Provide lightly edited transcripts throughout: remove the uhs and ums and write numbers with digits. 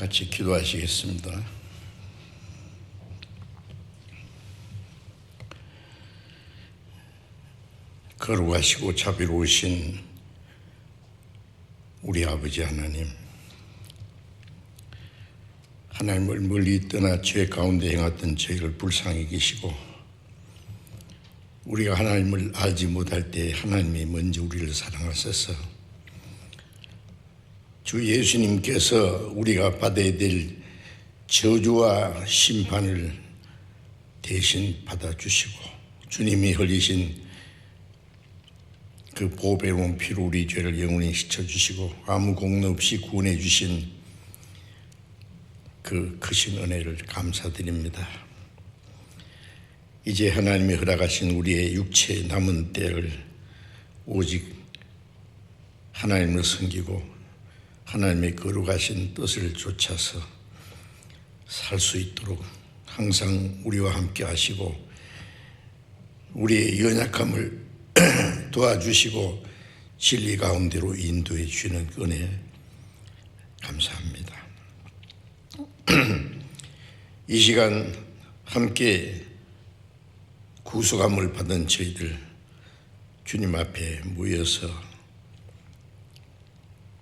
같이 기도하시겠습니다. 거룩하시고 자비로우신 우리 아버지 하나님, 하나님을 멀리 떠나 죄 가운데 행했던 저희를 불쌍히 계시고 우리가 하나님을 알지 못할 때 하나님이 먼저 우리를 사랑하셔서 주 예수님께서 우리가 받아야 될 저주와 심판을 대신 받아주시고 주님이 흘리신 그 보배로운 피로 우리 죄를 영원히 씻어주시고 아무 공로 없이 구원해 주신 그 크신 은혜를 감사드립니다. 이제 하나님이 허락하신 우리의 육체의 남은 때를 오직 하나님을 섬기고 하나님의 거룩하신 뜻을 쫓아서 살 수 있도록 항상 우리와 함께 하시고 우리의 연약함을 도와주시고 진리 가운데로 인도해 주시는 은혜 감사합니다. 이 시간 함께 구속함을 받은 저희들 주님 앞에 모여서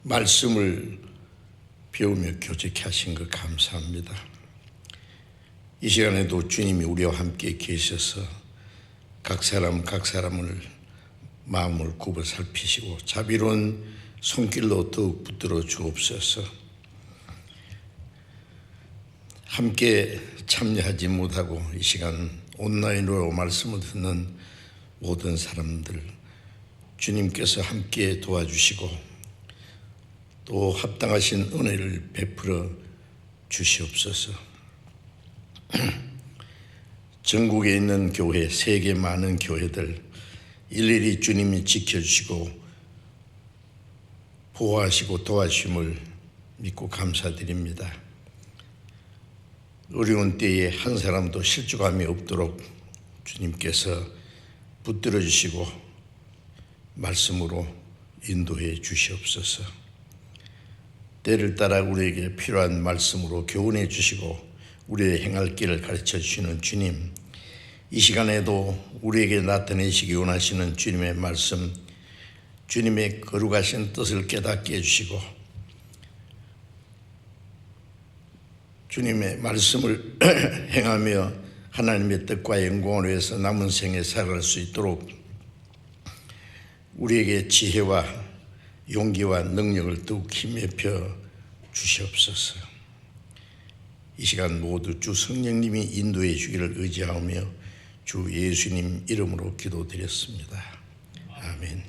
말씀을 배우며 교제케 하신 것 감사합니다. 이 시간에도 주님이 우리와 함께 계셔서 각 사람을 마음을 굽어 살피시고 자비로운 손길로 더욱 붙들어 주옵소서. 함께 참여하지 못하고 이 시간 온라인으로 말씀을 듣는 모든 사람들 주님께서 함께 도와주시고 또 합당하신 은혜를 베풀어 주시옵소서. 전국에 있는 교회, 세계 많은 교회들 일일이 주님이 지켜주시고 보호하시고 도와주심을 믿고 감사드립니다. 어려운 때에 한 사람도 실족함이 없도록 주님께서 붙들어 주시고 말씀으로 인도해 주시옵소서. 때를 따라 우리에게 필요한 말씀으로 교훈해 주시고 우리의 행할 길을 가르쳐 주시는 주님, 이 시간에도 우리에게 나타내시기 원하시는 주님의 말씀, 주님의 거룩하신 뜻을 깨닫게 해주시고 주님의 말씀을 행하며 하나님의 뜻과 영광을 위해서 남은 생에 살아갈 수 있도록 우리에게 지혜와 용기와 능력을 더욱 힘입혀 주시옵소서. 이 시간 모두 주 성령님이 인도해 주기를 의지하며 주 예수님 이름으로 기도드렸습니다. 아멘.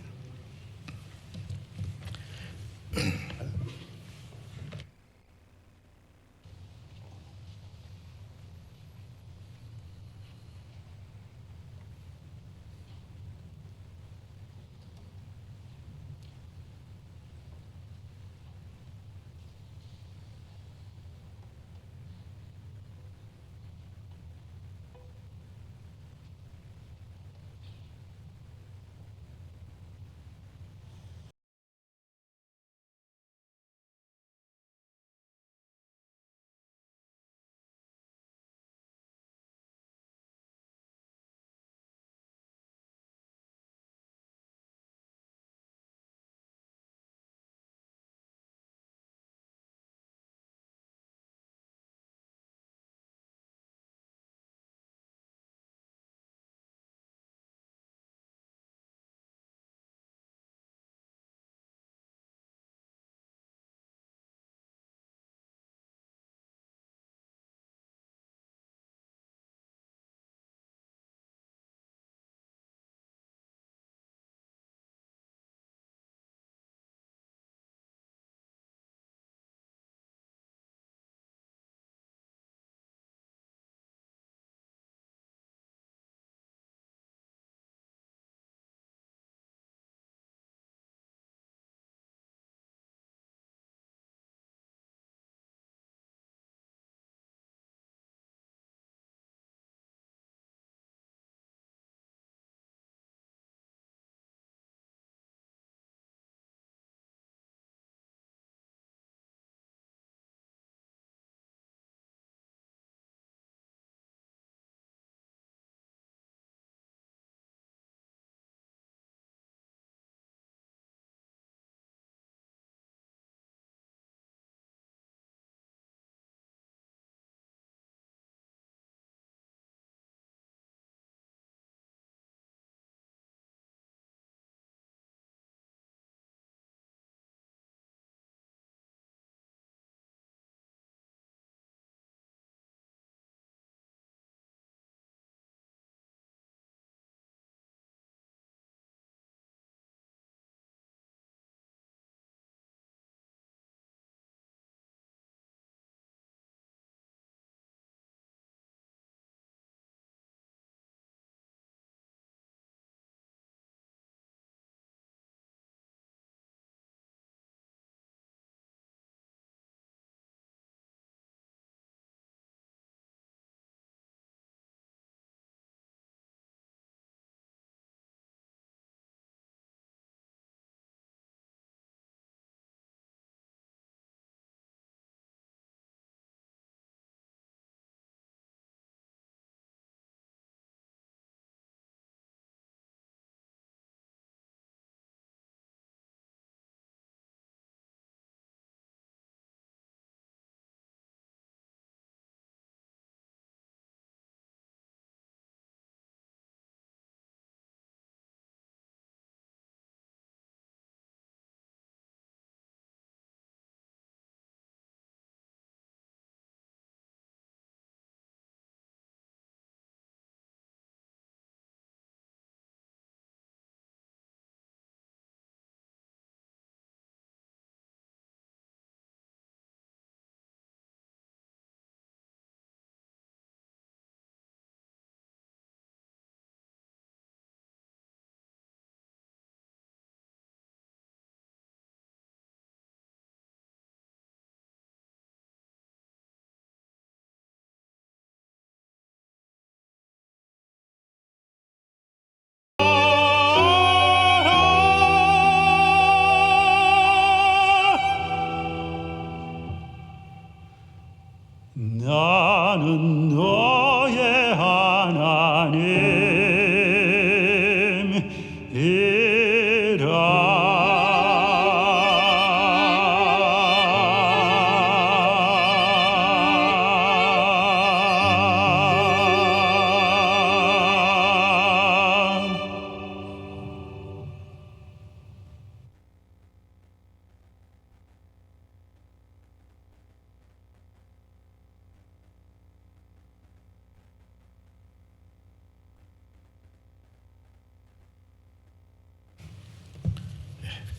나는 너의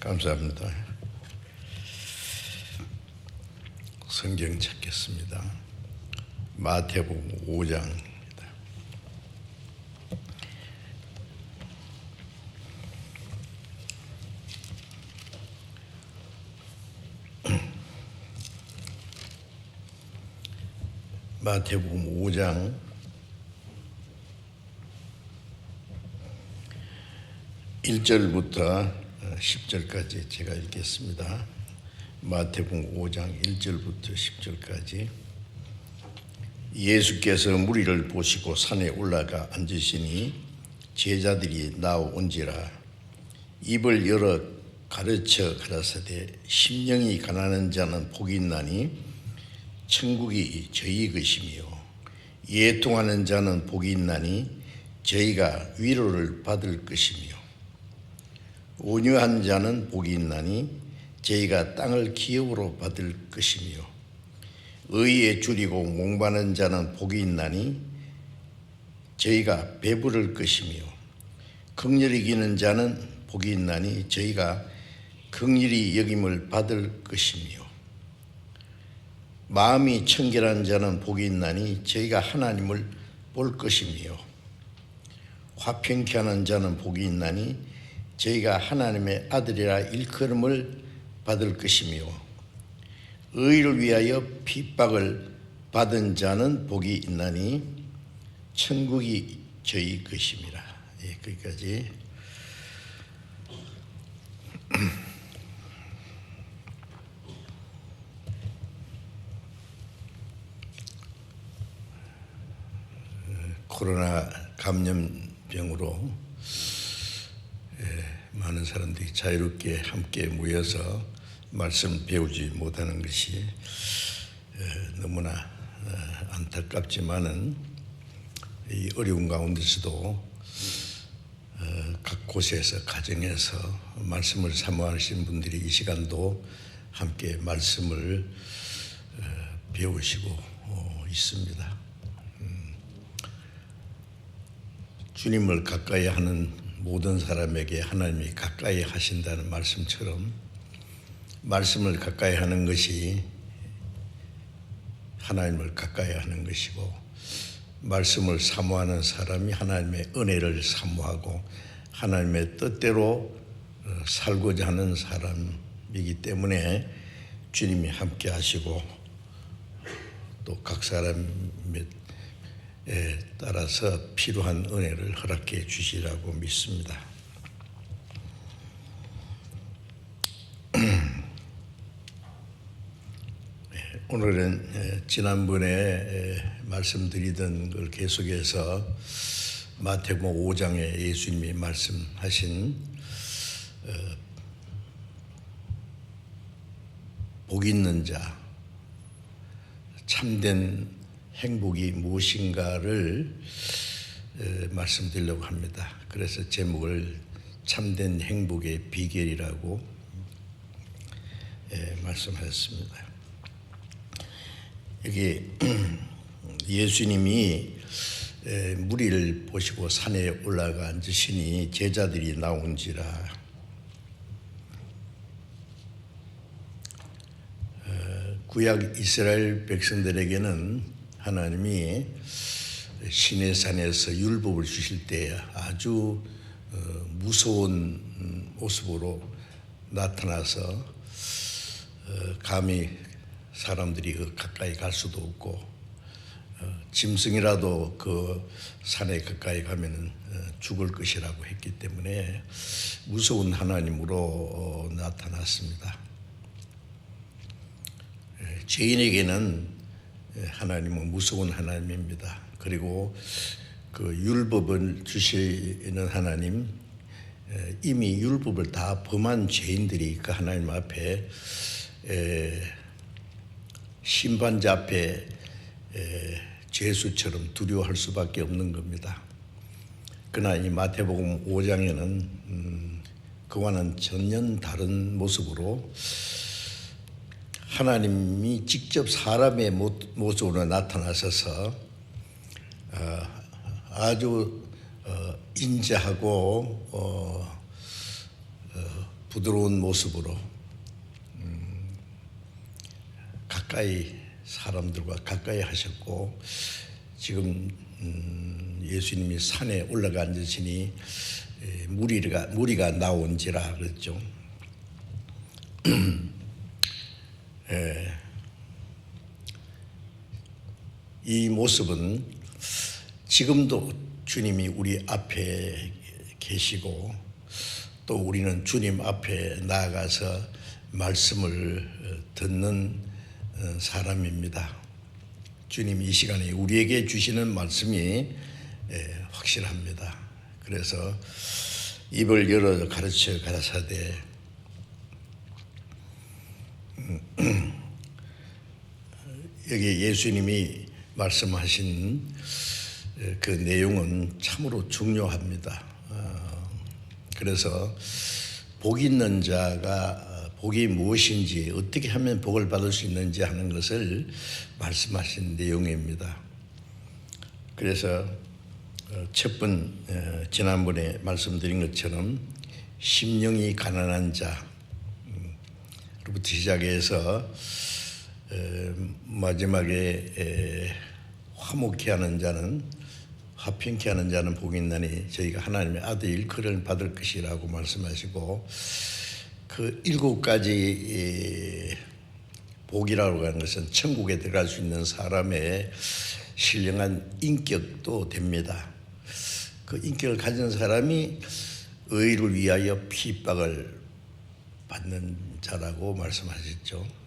감사합니다. 성경 찾겠습니다. 마태복음 5장입니다. 마태복음 5장 1절부터 10절까지 제가 읽겠습니다. 마태복음 5장 1절부터 10절까지. 예수께서 무리를 보시고 산에 올라가 앉으시니 제자들이 나온지라. 입을 열어 가르쳐 가라사대 심령이 가난한 자는 복이 있나니 천국이 저희 것이며 예통하는 자는 복이 있나니 저희가 위로를 받을 것이며 온유한 자는 복이 있나니 저희가 땅을 기업으로 받을 것이며 의에 줄이고 목마른 자는 복이 있나니 저희가 배부를 것이며 긍휼히 여기는 자는 복이 있나니 저희가 긍휼히 여김을 받을 것이며 마음이 청결한 자는 복이 있나니 저희가 하나님을 볼 것이며 화평케 하는 자는 복이 있나니 저희가 하나님의 아들이라 일컬음을 받을 것이며 의를 위하여 핍박을 받은 자는 복이 있나니 천국이 저희 것임이라. 예, 거기까지. 코로나 감염병으로 많은 사람들이 자유롭게 함께 모여서 말씀 배우지 못하는 것이 너무나 안타깝지만은 이 어려운 가운데서도 각 곳에서 가정에서 말씀을 사모하시는 분들이 이 시간도 함께 말씀을 배우시고 있습니다. 주님을 가까이 하는 모든 사람에게 하나님이 가까이 하신다는 말씀처럼 말씀을 가까이 하는 것이 하나님을 가까이 하는 것이고 말씀을 사모하는 사람이 하나님의 은혜를 사모하고 하나님의 뜻대로 살고자 하는 사람이기 때문에 주님이 함께 하시고 또 각 사람의 따라서 필요한 은혜를 허락해 주시라고 믿습니다. 오늘은 지난번에 말씀드리던 걸 계속해서 마태복음 5장에 예수님이 말씀하신 복 있는 자, 참된 행복이 무엇인가를 말씀드리려고 합니다. 그래서 제목을 참된 행복의 비결이라고 말씀하셨습니다. 여기 예수님이 무리를 보시고 산에 올라가 앉으시니 제자들이 나온지라. 구약 이스라엘 백성들에게는 하나님이 시내산에서 율법을 주실 때 아주 무서운 모습으로 나타나서 감히 사람들이 가까이 갈 수도 없고 짐승이라도 그 산에 가까이 가면 죽을 것이라고 했기 때문에 무서운 하나님으로 나타났습니다. 죄인에게는 하나님은 무서운 하나님입니다. 그리고 그 율법을 주시는 하나님, 이미 율법을 다 범한 죄인들이 그 하나님 앞에 심판자 앞에 죄수처럼 두려워할 수밖에 없는 겁니다. 그러나 이 마태복음 5장에는 그와는 전혀 다른 모습으로 하나님이 직접 사람의 모습으로 나타나셔서 아주 인자하고 부드러운 모습으로 가까이 사람들과 가까이 하셨고, 지금 예수님이 산에 올라가 앉으시니 무리가 나온지라 그랬죠. 이 모습은 지금도 주님이 우리 앞에 계시고, 또 우리는 주님 앞에 나아가서 말씀을 듣는 사람입니다. 주님이 이 시간에 우리에게 주시는 말씀이 확실합니다. 그래서 입을 열어 가르쳐 가라사대 여기 예수님이 말씀하신 그 내용은 참으로 중요합니다. 그래서 복 있는 자가 복이 무엇인지, 어떻게 하면 복을 받을 수 있는지 하는 것을 말씀하신 내용입니다. 그래서 지난번에 말씀드린 것처럼 심령이 가난한 자로부터 시작해서 마지막에 화목케 하는 자는, 화평케 하는 자는 복이 있나니 저희가 하나님의 아들 일컬음을 받을 것이라고 말씀하시고, 그 7가지 복이라고 하는 것은 천국에 들어갈 수 있는 사람의 신령한 인격도 됩니다. 그 인격을 가진 사람이 의를 위하여 핍박을 받는 자라고 말씀하셨죠.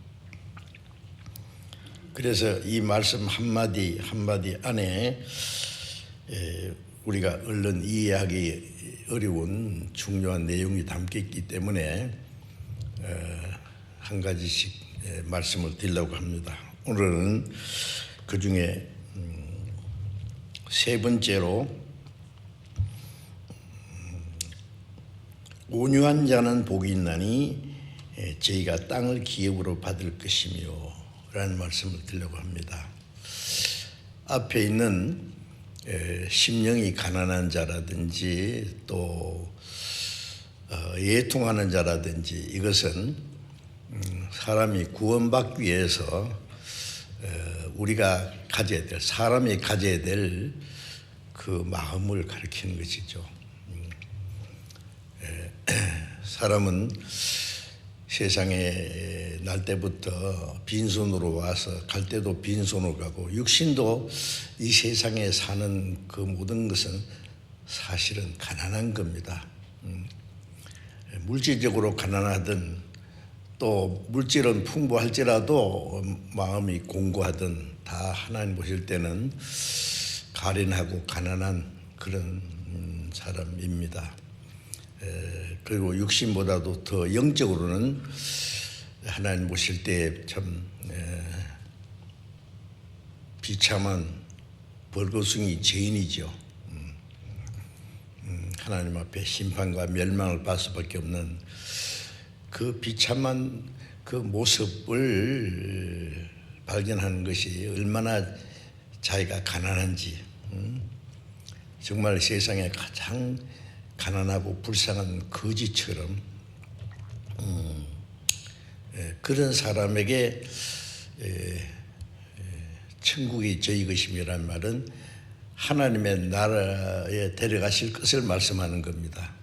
그래서 이 말씀 한마디 한마디 안에 우리가 얼른 이해하기 어려운 중요한 내용이 담겨 있기 때문에 한 가지씩 말씀을 드리려고 합니다. 오늘은 그 중에 세 번째로 온유한 자는 복이 있나니 저희가 땅을 기업으로 받을 것이며 라는 말씀을 드리려고 합니다. 앞에 있는 심령이 가난한 자라든지 또 예통하는 자라든지, 이것은 사람이 구원받기 위해서 우리가 가져야 될, 사람이 가져야 될 그 마음을 가리키는 것이죠. 사람은 세상에 날 때부터 빈손으로 와서 갈 때도 빈손으로 가고, 육신도 이 세상에 사는 그 모든 것은 사실은 가난한 겁니다. 물질적으로 가난하든 또 물질은 풍부할지라도 마음이 공고하든 다 하나님 보실 때는 가련하고 가난한 그런 사람입니다. 그리고 육신보다도 더 영적으로는 하나님 보실 때 참 비참한 벌거숭이 죄인이죠. 하나님 앞에 심판과 멸망을 받을 수밖에 없는 그 비참한 그 모습을 발견하는 것이 얼마나 자기가 가난한지, 정말 세상에 가장 가난하고 불쌍한 거지처럼 그런 사람에게 천국이 저희 것임이란 말은 하나님의 나라에 데려가실 것을 말씀하는 겁니다.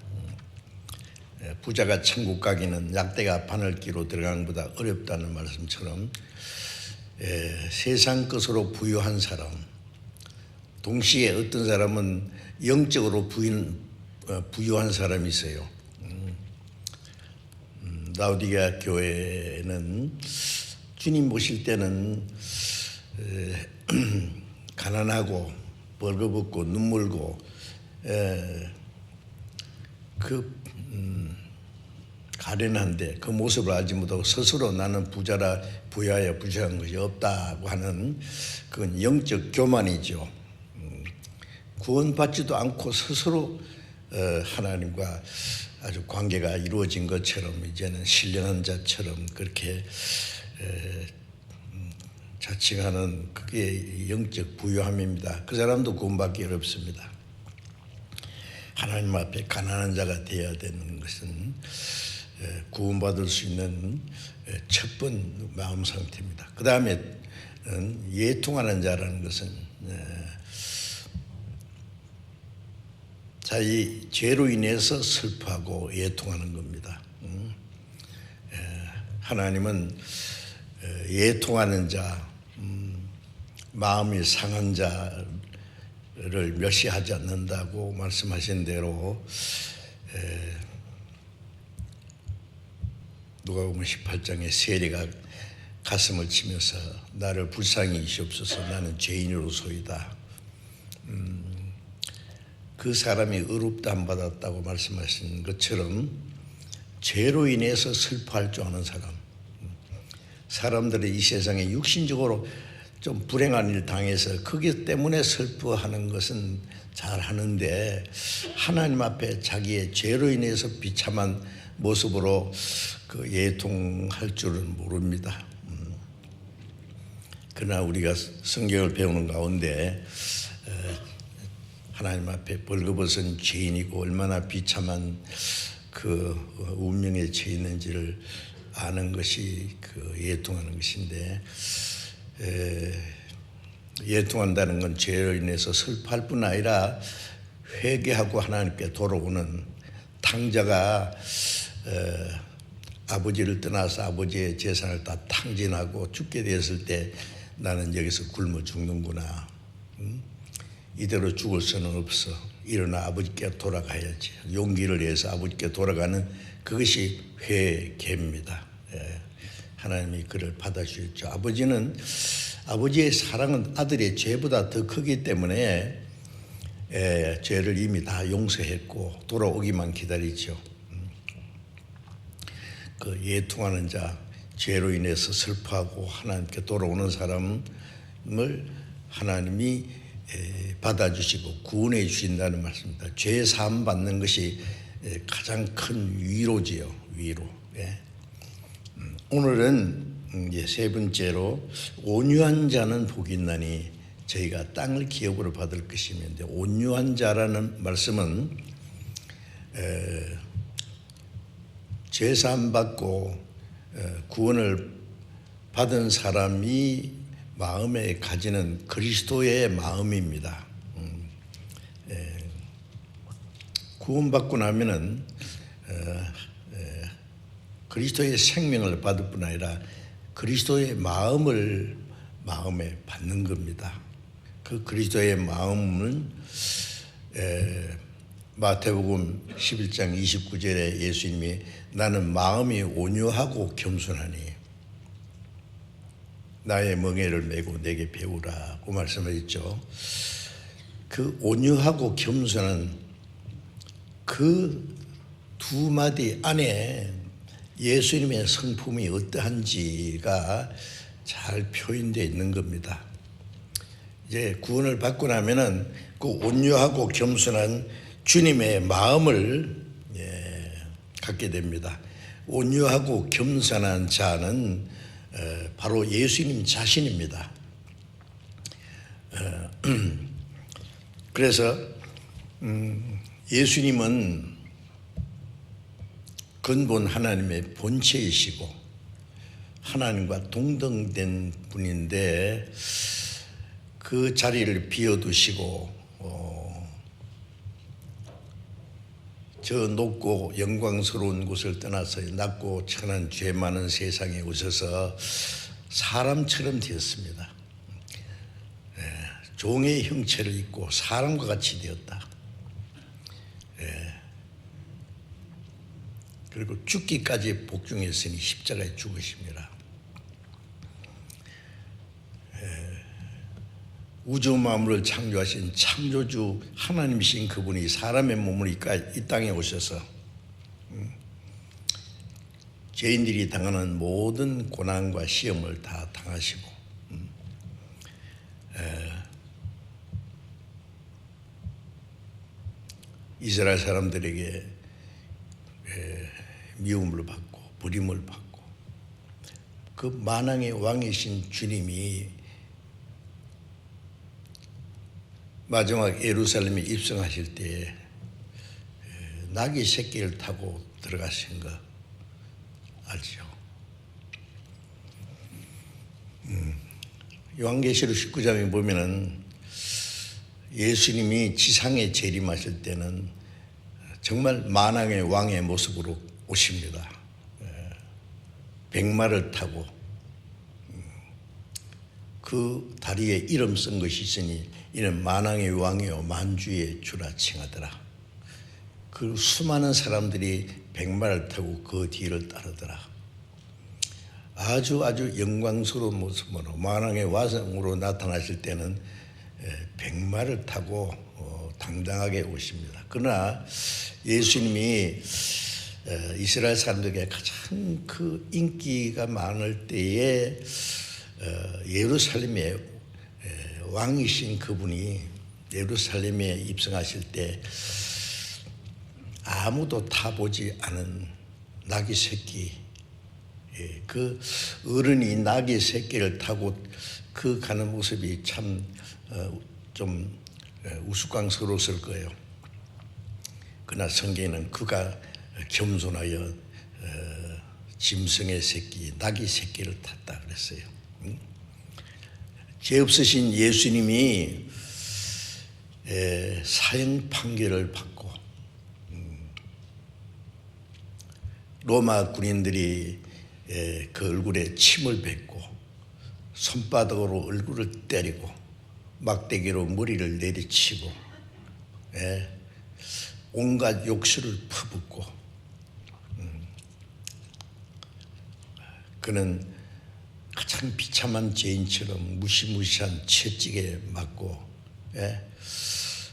부자가 천국 가기는 약대가 바늘기로 들어가는 것보다 어렵다는 말씀처럼 세상 것으로 부유한 사람, 동시에 어떤 사람은 영적으로 부유한 사람이 있어요. 라오디게아 교회는 주님 모실 때는 가난하고 벌거벗고 눈물고 가련한데 그 모습을 알지 못하고 스스로 나는 부자라 부여하여 부족한 것이 없다고 하는 그건 영적 교만이죠. 구원받지도 않고 스스로 하나님과 아주 관계가 이루어진 것처럼 이제는 신령한 자처럼 그렇게 자칭하는 그게 영적 부유함입니다. 그 사람도 구원받기 어렵습니다. 하나님 앞에 가난한 자가 되어야 되는 것은 구원받을 수 있는 첫 번 마음 상태입니다. 그 다음에 예통하는 자라는 것은 자기 죄로 인해서 슬퍼하고 예통하는 겁니다. 하나님은 예통하는 자, 마음이 상한 자를 멸시하지 않는다고 말씀하신 대로 누가복음 18장에 세리가 가슴을 치면서 나를 불쌍히 여기시옵소서 나는 죄인으로소이다. 그 사람이 의롭다함 받았다고 말씀하신 것처럼 죄로 인해서 슬퍼할 줄 아는 사람들이 이 세상에 육신적으로 좀 불행한 일 당해서 그게 때문에 슬퍼하는 것은 잘 하는데 하나님 앞에 자기의 죄로 인해서 비참한 모습으로 그 예통할 줄은 모릅니다. 그러나 우리가 성경을 배우는 가운데 하나님 앞에 벌거벗은 죄인이고 얼마나 비참한 그 운명에 처해 있는지를 아는 것이 그 예통하는 것인데 예통한다는 건 죄로 인해서 슬퍼할 뿐 아니라 회개하고 하나님께 돌아오는 탕자가 아버지를 떠나서 아버지의 재산을 다 탕진하고 죽게 되었을 때 나는 여기서 굶어 죽는구나. 이대로 죽을 수는 없어. 일어나 아버지께 돌아가야지. 용기를 내서 아버지께 돌아가는 그것이 회개입니다. 하나님이 그를 받아주셨죠. 아버지의 사랑은 아들의 죄보다 더 크기 때문에 죄를 이미 다 용서했고 돌아오기만 기다리죠. 그 예통하는 자, 죄로 인해서 슬퍼하고 하나님께 돌아오는 사람을 하나님이 받아주시고 구원해 주신다는 말씀입니다. 죄 사함 받는 것이 가장 큰 위로지요. 위로. 오늘은 이제 세 번째로 온유한 자는 복이 있나니 저희가 땅을 기업으로 받을 것이면데 온유한 자라는 말씀은 죄 사함 받고 구원을 받은 사람이 마음에 가지는 그리스도의 마음입니다. 구원받고 나면은 그리스도의 생명을 받을 뿐 아니라 그리스도의 마음을 마음에 받는 겁니다. 그 그리스도의 마음은 마태복음 11장 29절에 예수님이 나는 마음이 온유하고 겸손하니 나의 멍에를 메고 내게 배우라고 말씀하셨죠. 그 온유하고 겸손한 그 두 마디 안에 예수님의 성품이 어떠한지가 잘 표현되어 있는 겁니다. 이제 구원을 받고 나면은 그 온유하고 겸손한 주님의 마음을 갖게 됩니다. 온유하고 겸손한 자는 바로 예수님 자신입니다. 그래서 예수님은 근본 하나님의 본체이시고 하나님과 동등된 분인데 그 자리를 비워두시고 저 높고 영광스러운 곳을 떠나서 낮고 천한 죄 많은 세상에 오셔서 사람처럼 되었습니다. 종의 형체를 입고 사람과 같이 되었다. 그리고 죽기까지 복종했으니 십자가에 죽으십니다. 우주 만물을 창조하신 창조주 하나님이신 그분이 사람의 몸을 이 땅에 오셔서 죄인들이 당하는 모든 고난과 시험을 다 당하시고 이스라엘 사람들에게 미움을 받고 버림을 받고 그 만왕의 왕이신 주님이 마지막 예루살렘에 입성하실 때 나귀 새끼를 타고 들어가신 거 알죠? 요한계시록 19장에 보면은 예수님이 지상에 재림하실 때는 정말 만왕의 왕의 모습으로 오십니다. 백마를 타고 그 다리에 이름 쓴 것이 있으니 이는 만왕의 왕이요 만주의 주라 칭하더라. 그 수많은 사람들이 백마를 타고 그 뒤를 따르더라. 아주 영광스러운 모습으로 만왕의 왕으로 나타나실 때는 백마를 타고 당당하게 오십니다. 그러나 예수님이 이스라엘 사람들에게 가장 그 인기가 많을 때에 예루살렘에 왕이신 그분이 예루살렘에 입성하실 때 아무도 타보지 않은 나귀 새끼, 그 어른이 나귀 새끼를 타고 그 가는 모습이 참 좀 우스꽝스러웠을 거예요. 그러나 성경에는 그가 겸손하여 짐승의 새끼, 나귀 새끼를 탔다 그랬어요. 죄 없으신 예수님이 사형 판결을 받고 로마 군인들이 그 얼굴에 침을 뱉고 손바닥으로 얼굴을 때리고 막대기로 머리를 내리치고 온갖 욕설을 퍼붓고 그는 가장 비참한 죄인처럼 무시무시한 채찍에 맞고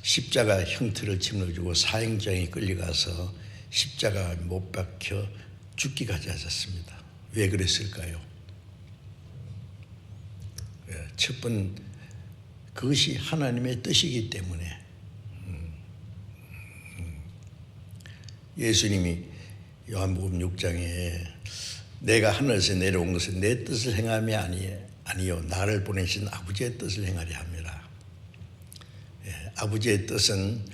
십자가 형틀을 짊어지고 사형장에 끌려가서 십자가에 못 박혀 죽기까지 하셨습니다. 왜 그랬을까요? 첫 번 그것이 하나님의 뜻이기 때문에 예수님이 요한복음 6장에 내가 하늘에서 내려온 것은 내 뜻을 행함이 아니요 나를 보내신 아버지의 뜻을 행하려 함이라. 아버지의 뜻은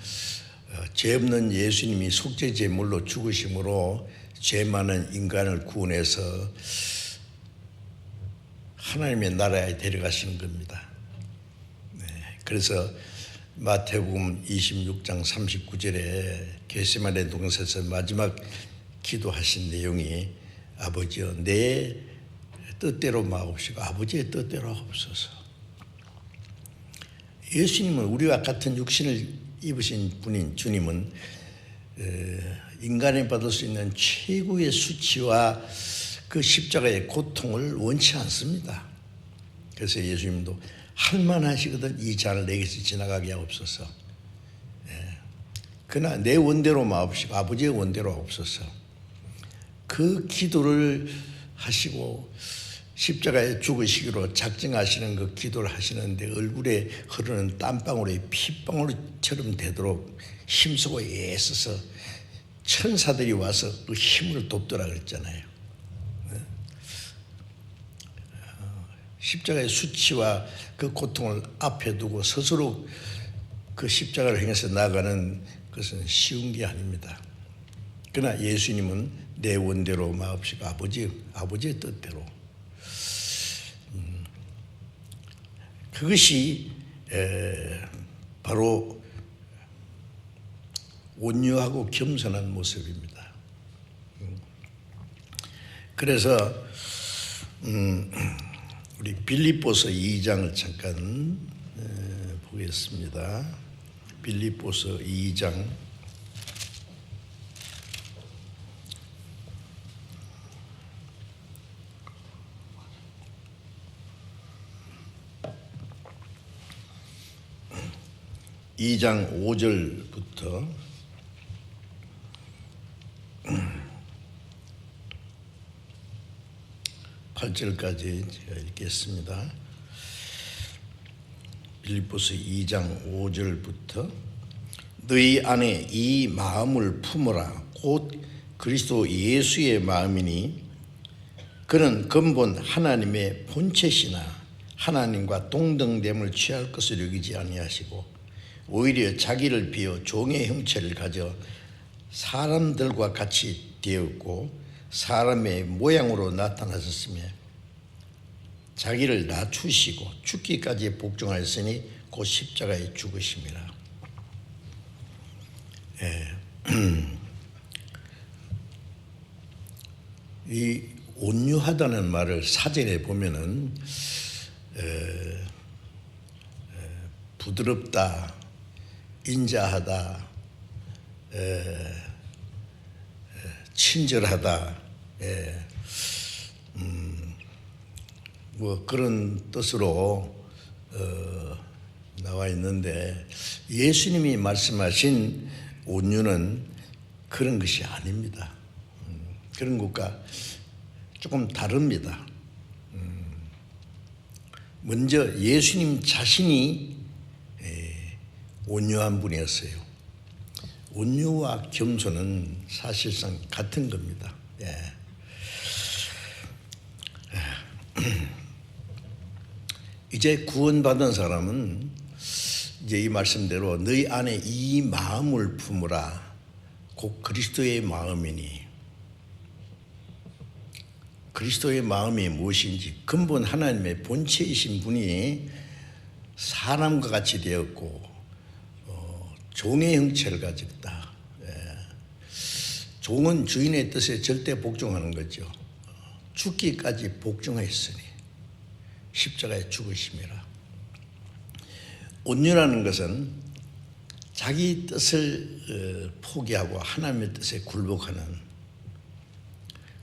죄 없는 예수님이 속죄 제물로 죽으심으로 죄 많은 인간을 구원해서 하나님의 나라에 데려가시는 겁니다. 그래서 마태복음 26장 39절에 겟세마네 동산에서 마지막 기도하신 내용이 아버지여 내 뜻대로 마옵시고 아버지의 뜻대로 하옵소서. 예수님은 우리와 같은 육신을 입으신 분인 주님은 인간이 받을 수 있는 최고의 수치와 그 십자가의 고통을 원치 않습니다. 그래서 예수님도 할만하시거든 이 잔을 내게서 지나가게 하옵소서. 그러나 내 원대로 마옵시고 아버지의 원대로 하옵소서. 그 기도를 하시고 십자가에 죽으시기로 작정하시는 그 기도를 하시는데 얼굴에 흐르는 땀방울이 핏방울처럼 되도록 힘쓰고 애써서 천사들이 와서 그 힘을 돕더라 그랬잖아요. 십자가의 수치와 그 고통을 앞에 두고 스스로 그 십자가를 행해서 나가는 것은 쉬운 게 아닙니다. 그러나 예수님은 내 원대로 마옵시고 아버지의 뜻대로. 그것이 바로 온유하고 겸손한 모습입니다. 그래서 우리 빌립보서 2장을 잠깐 보겠습니다. 빌립보서 2장 2장 5절부터 8절까지 제가 읽겠습니다. 빌립보서 2장 5절부터 너희 안에 이 마음을 품으라 곧 그리스도 예수의 마음이니 그는 근본 하나님의 본체시나 하나님과 동등됨을 취할 것을 여기지 아니하시고 오히려 자기를 비워 종의 형체를 가져 사람들과 같이 되었고 사람의 모양으로 나타나셨으며 자기를 낮추시고 죽기까지 복종하였으니 곧 십자가에 죽으심이라. 이 온유하다는 말을 사전에 보면은 부드럽다, 인자하다, 친절하다, 뭐 그런 뜻으로 나와 있는데 예수님이 말씀하신 온유는 그런 것이 아닙니다. 그런 것과 조금 다릅니다. 먼저 예수님 자신이 온유한 분이었어요. 온유와 겸손은 사실상 같은 겁니다. 이제 구원받은 사람은 이제 이 말씀대로 너희 안에 이 마음을 품으라 곧 그리스도의 마음이니 그리스도의 마음이 무엇인지 근본 하나님의 본체이신 분이 사람과 같이 되었고 종의 형체를 가졌다. 종은 주인의 뜻에 절대 복종하는 거죠. 죽기까지 복종했으니 십자가에 죽으심이라. 온유라는 것은 자기 뜻을 포기하고 하나님의 뜻에 굴복하는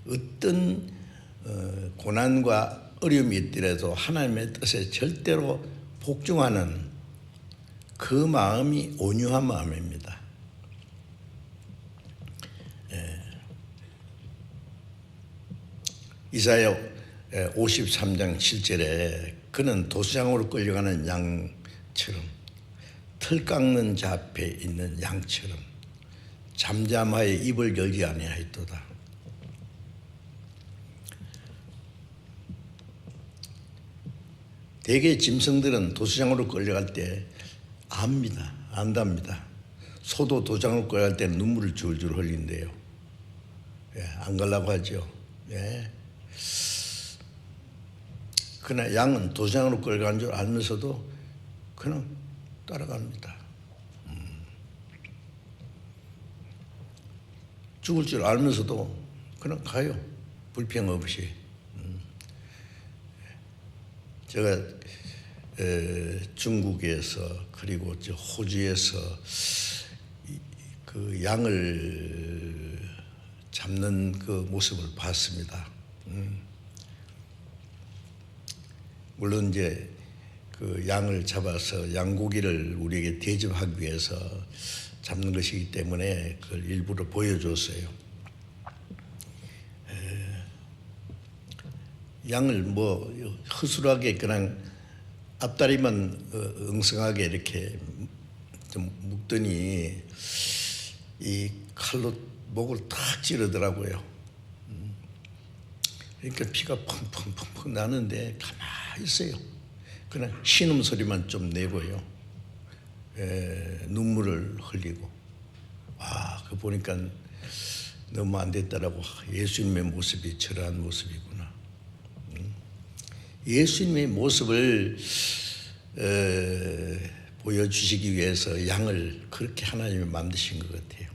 어떤 고난과 어려움이 있더라도 하나님의 뜻에 절대로 복종하는 그 마음이 온유한 마음입니다. 이사야 53장 7절에 그는 도수장으로 끌려가는 양처럼 털 깎는 자 앞에 있는 양처럼 잠잠하여 입을 열지 아니하였도다. 대개 짐승들은 도수장으로 끌려갈 때 안답니다. 소도 도장으로 끌려갈 때 눈물을 줄줄 흘린대요. 안 가려고 하죠. 그러나 양은 도장으로 끌려가는 줄 알면서도 그냥 따라갑니다. 죽을 줄 알면서도 그냥 가요. 불평 없이. 제가 중국에서 그리고 호주에서 그 양을 잡는 그 모습을 봤습니다. 물론 이제 그 양을 잡아서 양고기를 우리에게 대접하기 위해서 잡는 것이기 때문에 그걸 일부러 보여줬어요. 양을 뭐 허술하게 그냥 앞다리만 엉성하게 이렇게 좀 묶더니 이 칼로 목을 탁 찌르더라고요. 그러니까 피가 펑펑펑펑 나는데 가만히 있어요. 그냥 신음소리만 좀 내고요. 눈물을 흘리고. 그 보니까 너무 안 됐다라고. 예수님의 모습이 저러한 모습이구나. 예수님의 모습을 보여주시기 위해서 양을 그렇게 하나님이 만드신 것 같아요.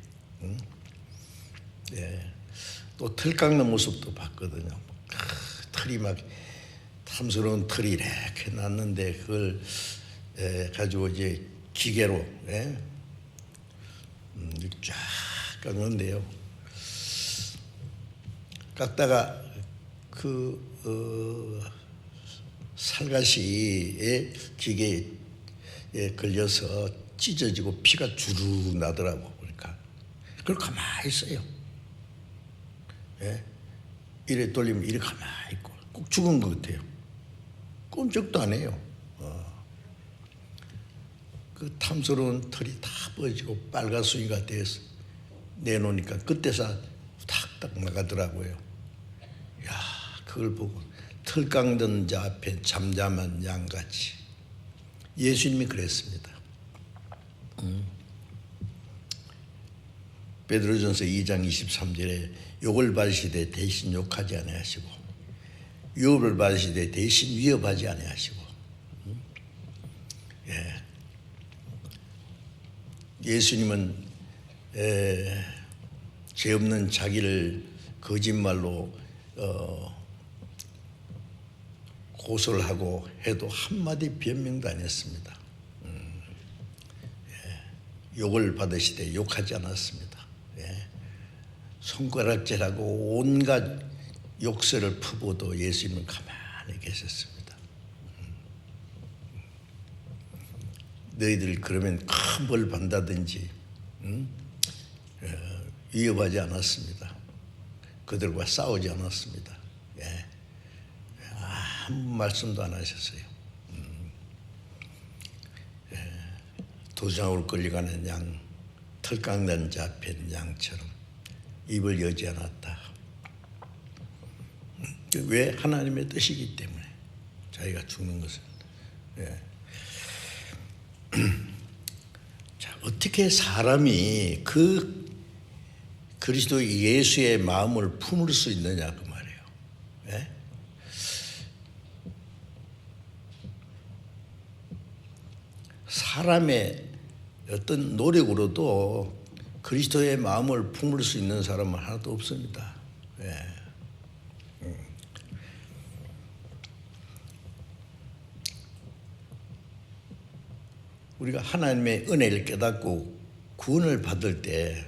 또 털 깎는 모습도 봤거든요. 털이 막 탐스러운 털이 이렇게 났는데 그걸 가지고 이제 기계로 쫙 깎는데요. 깎다가 그 살갗이의 기계에 걸려서 찢어지고 피가 주르륵 나더라고. 그러니까 그걸 가만히 있어요. 예? 이래 돌리면 이래 가만히 있고 꼭 죽은 것 같아요. 꼼짝도 안 해요. 그 탐스러운 털이 다 빠지고 빨가순이가 돼서 내놓으니까 그때서 탁탁 나가더라고요. 야, 그걸 보고 털 깎는 자 앞에 잠잠한 양같이. 예수님이 그랬습니다. 베드로전서 2장 23절에 욕을 받으시되 대신 욕하지 아니하시고 위협을 받으시되 대신 위협하지 아니하시고. 예수님은 죄 없는 자기를 거짓말로 고소를 하고 해도 한마디 변명도 안 했습니다. 욕을 받으시되 욕하지 않았습니다. 손가락질하고 온갖 욕설을 퍼부어도 예수님은 가만히 계셨습니다. 너희들 그러면 큰 벌 받는다든지 위협하지 않았습니다. 그들과 싸우지 않았습니다. 아무 말씀도 안 하셨어요. 도장으로 끌려가는 양, 털 깎는 자 앞에 양처럼 입을 여지 않았다. 왜? 하나님의 뜻이기 때문에 자기가 죽는 것은. 자, 어떻게 사람이 그 그리스도 예수의 마음을 품을 수 있느냐 그 말이에요. 사람의 어떤 노력으로도 그리스도의 마음을 품을 수 있는 사람은 하나도 없습니다. 우리가 하나님의 은혜를 깨닫고 구원을 받을 때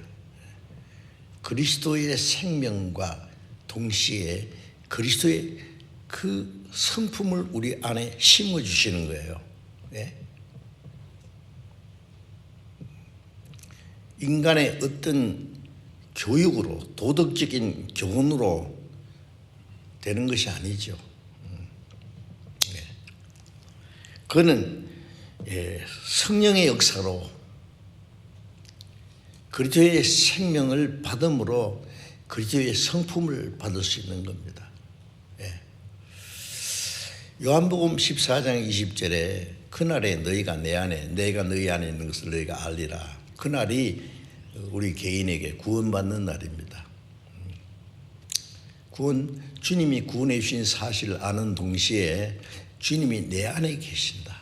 그리스도의 생명과 동시에 그리스도의 그 성품을 우리 안에 심어주시는 거예요. 인간의 어떤 교육으로 도덕적인 교훈으로 되는 것이 아니죠. 그거는 성령의 역사로 그리스도의 생명을 받음으로 그리스도의 성품을 받을 수 있는 겁니다. 요한복음 14장 20절에 그날에 너희가 내 안에 내가 너희 안에 있는 것을 너희가 알리라. 그날이 우리 개인에게 구원받는 날입니다. 주님이 구원해 주신 사실을 아는 동시에 주님이 내 안에 계신다.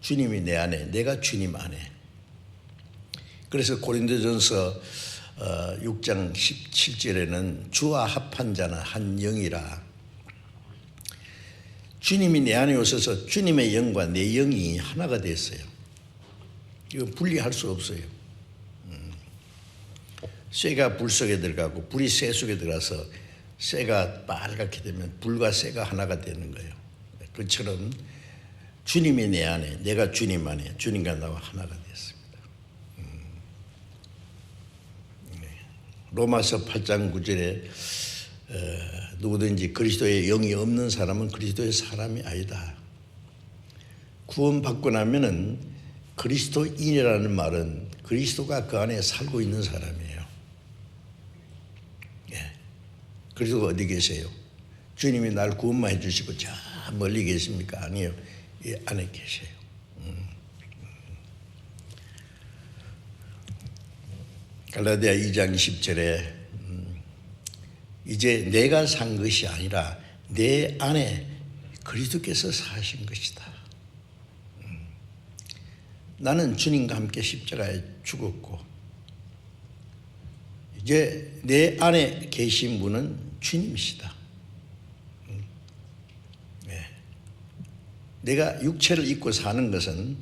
주님이 내 안에, 내가 주님 안에. 그래서 고린도전서 6장 17절에는 주와 합한 자는 한 영이라. 주님이 내 안에 오셔서 주님의 영과 내 영이 하나가 됐어요. 이건 분리할 수 없어요. 쇠가 불 속에 들어가고 불이 쇠 속에 들어가서 쇠가 빨갛게 되면 불과 쇠가 하나가 되는 거예요. 그처럼 주님이 내 안에, 내가 주님 안에, 주님과 나와 하나가 됐습니다. 로마서 8장 9절에 누구든지 그리스도의 영이 없는 사람은 그리스도의 사람이 아니다. 구원받고 나면은 그리스도인이라는 말은 그리스도가 그 안에 살고 있는 사람이에요. 그리스도가 어디 계세요? 주님이 날 구원만 해주시고 저 멀리 계십니까? 아니요. 이 안에 계세요. 갈라디아 2장 20절에 이제 내가 산 것이 아니라 내 안에 그리스도께서 사신 것이다. 나는 주님과 함께 십자가에 죽었고 이제 내 안에 계신 분은 주님이시다. 내가 육체를 입고 사는 것은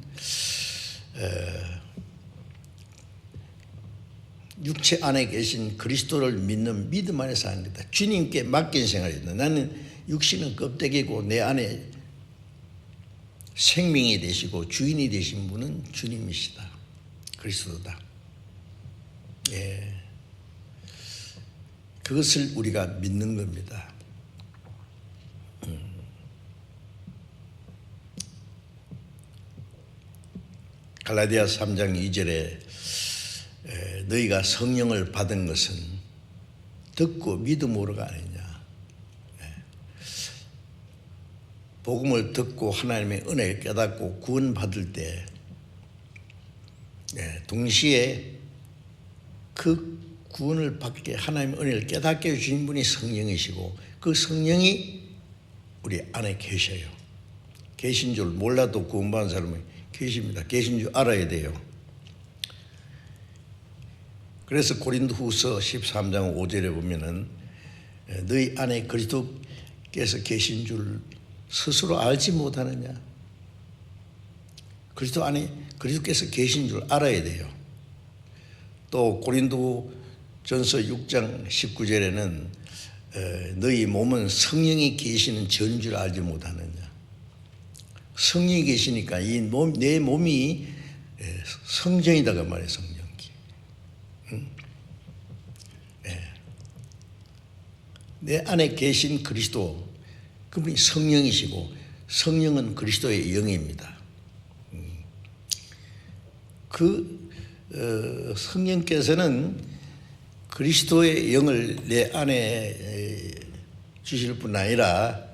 육체 안에 계신 그리스도를 믿는 믿음 안에 사는 거다. 주님께 맡긴 생활이다. 나는 육신은 껍데기고 내 안에 생명이 되시고 주인이 되신 분은 주님이시다. 그리스도다. 예. 그것을 우리가 믿는 겁니다. 갈라디아 3장 2절에 너희가 성령을 받은 것은 듣고 믿음으로가 아니냐. 복음을 듣고 하나님의 은혜를 깨닫고 구원받을 때 동시에 그 구원을 받게 하나님의 은혜를 깨닫게 해주신 분이 성령이시고 그 성령이 우리 안에 계셔요. 계신 줄 몰라도 구원받은 사람이 계십니다. 계신 줄 알아야 돼요. 그래서 고린도후서 13장 5절에 보면은 너희 안에 그리스도께서 계신 줄 스스로 알지 못하느냐. 그리스도 안에 그리스도께서 계신 줄 알아야 돼요. 또 고린도전서 6장 19절에는 너희 몸은 성령이 계시는 전 줄 알지 못하느냐. 성령이 계시니까 내 몸이 성전이다가 말이에요. 성령기. 내 안에 계신 그리스도, 그분이 성령이시고 성령은 그리스도의 영입니다. 그 성령께서는 그리스도의 영을 내 안에 주실 뿐 아니라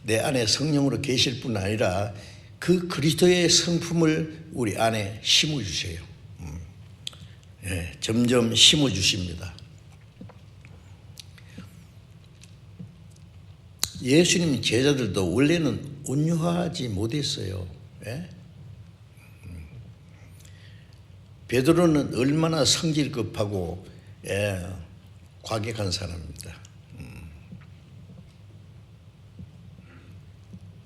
내 안에 성령으로 계실 뿐 아니라 그 그리스도의 성품을 우리 안에 심어주세요. 점점 심어주십니다. 예수님 제자들도 원래는 온유하지 못했어요. 베드로는 얼마나 성질 급하고 과격한 사람입니다.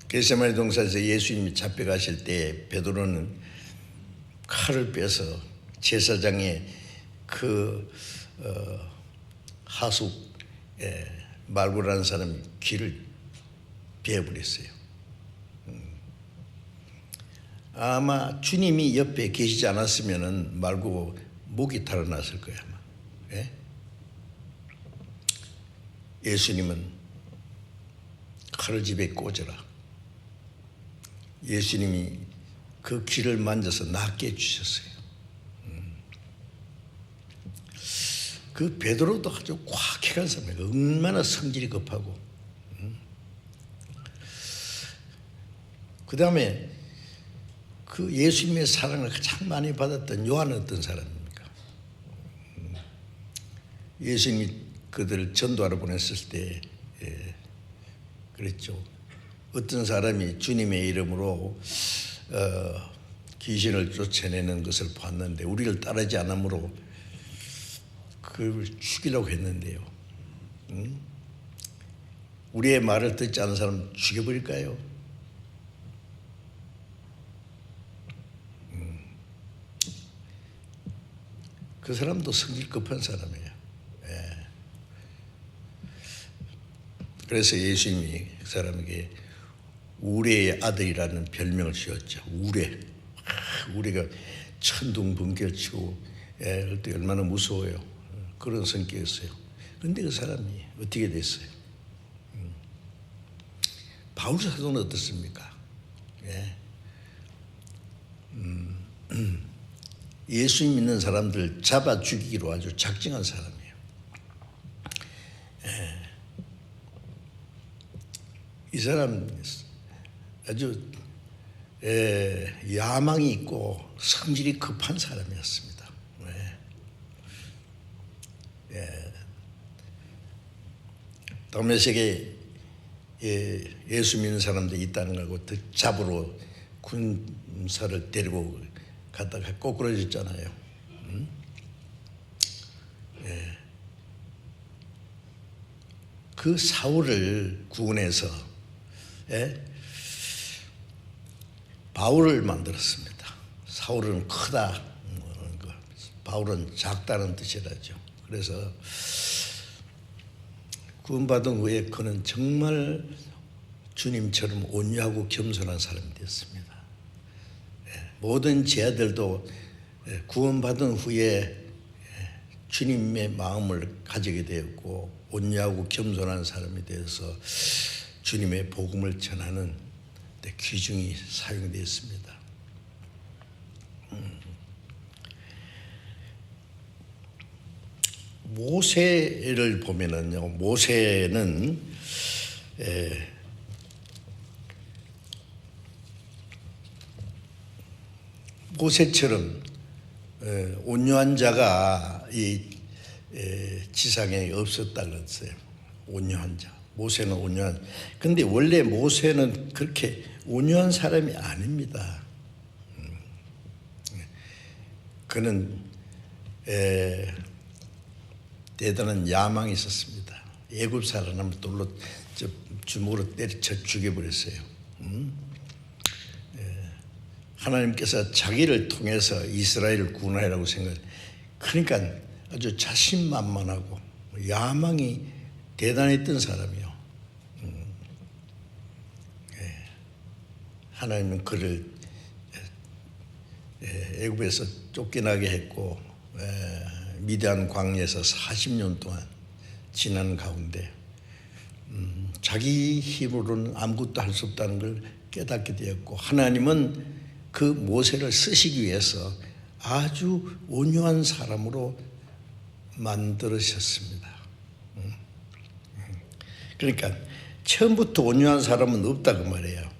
겟세마네 동산에서 예수님이 잡혀가실 때 베드로는 칼을 빼서 제사장의 그 하숙 말고라는 사람이 귀를 베어버렸어요. 아마 주님이 옆에 계시지 않았으면은 말고 목이 달아났을 거예요. 아마. 예수님은 칼을 집에 꽂아라. 예수님이 그 귀를 만져서 낫게 해주셨어요. 그 베드로도 아주 과격한 사람이에요. 얼마나 성질이 급하고. 그 다음에 그 예수님의 사랑을 가장 많이 받았던 요한은 어떤 사람입니까? 예수님이 그들을 전도하러 보냈을 때 그랬죠. 어떤 사람이 주님의 이름으로 귀신을 쫓아내는 것을 봤는데 우리를 따르지 않으므로 그를 죽이려고 했는데요. 우리의 말을 듣지 않는 사람 죽여버릴까요? 그 사람도 성질 급한 사람이에요. 그래서 예수님이 그 사람에게 우레의 아들이라는 별명을 지었죠. 우레가 천둥번개치고 그럴 때 얼마나 무서워요. 그런 성격이었어요. 그런데 그 사람이 어떻게 됐어요? 바울 사도는 어떻습니까? 예수 믿는 사람들 잡아 죽이기로 아주 작정한 사람이에요. 이 사람 아주 야망이 있고 성질이 급한 사람이었습니다. 다메섹에 예수 믿는 사람들이 있다는 걸 알고 잡으러 군사를 데리고 갔다가 꼬꾸라졌잖아요. 그 사울을 구원해서 바울을 만들었습니다. 사울은 크다, 바울은 작다는 뜻이라죠. 그래서 구원받은 후에 그는 정말 주님처럼 온유하고 겸손한 사람이 되었습니다. 모든 제자들도 구원받은 후에 주님의 마음을 가지게 되었고 온유하고 겸손한 사람이 되어서 주님의 복음을 전하는 귀중히 사용되었습니다. 모세를 보면은요, 모세는 모세처럼 온유한 자가 이 지상에 없었다 그랬어요. 온유한 자. 모세는 온유한. 근데 원래 모세는 그렇게 온유한 사람이 아닙니다. 그는 대단한 야망이 있었습니다. 애굽 사람을 돌로 주먹으로 때려쳐 죽여버렸어요. 하나님께서 자기를 통해서 이스라엘을 구원하라고 생각. 그러니까 아주 자신만만하고 야망이 대단했던 사람이요. 하나님은 그를 애굽에서 쫓겨나게 했고 미디안 광야에서 40년 동안 지난 가운데 자기 힘으로는 아무것도 할 수 없다는 걸 깨닫게 되었고 하나님은 그 모세를 쓰시기 위해서 아주 온유한 사람으로 만들으셨습니다. 그러니까 처음부터 온유한 사람은 없다 그 말이에요.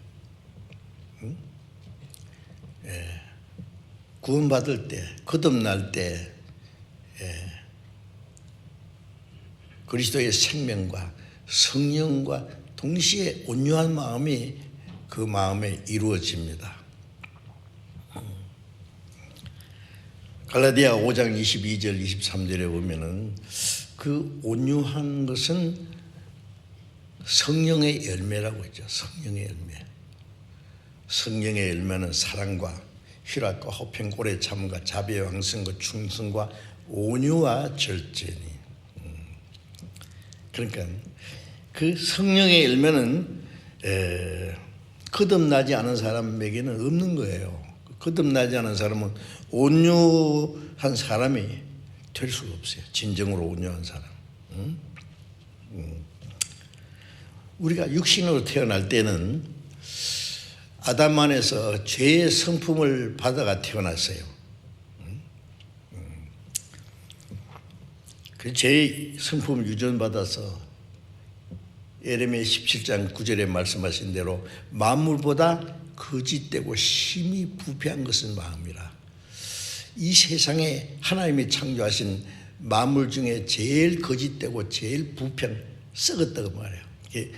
구원받을 때, 거듭날 때 그리스도의 생명과 성령과 동시에 온유한 마음이 그 마음에 이루어집니다. 갈라디아 5장 22절 23절에 보면은 그 온유한 것은 성령의 열매라고 했죠. 성령의 열매. 성령의 열매는 사랑과 희락과 화평 오래 참과 자비와 왕성과 충성과 온유와 절제니. 그러니까 그 성령의 열매는 거듭나지 않은 사람에게는 없는 거예요. 거듭나지 않은 사람은 온유한 사람이 될 수가 없어요. 진정으로 온유한 사람. 우리가 육신으로 태어날 때는 아담 안에서 죄의 성품을 받아가 태어났어요. 그 죄의 성품을 유전받아서 예레미야 17장 9절에 말씀하신 대로 만물보다 거짓되고 심히 부패한 것은 마음이라. 이 세상에 하나님이 창조하신 만물 중에 제일 거짓되고 제일 부패한 썩었다고 말해요. 이게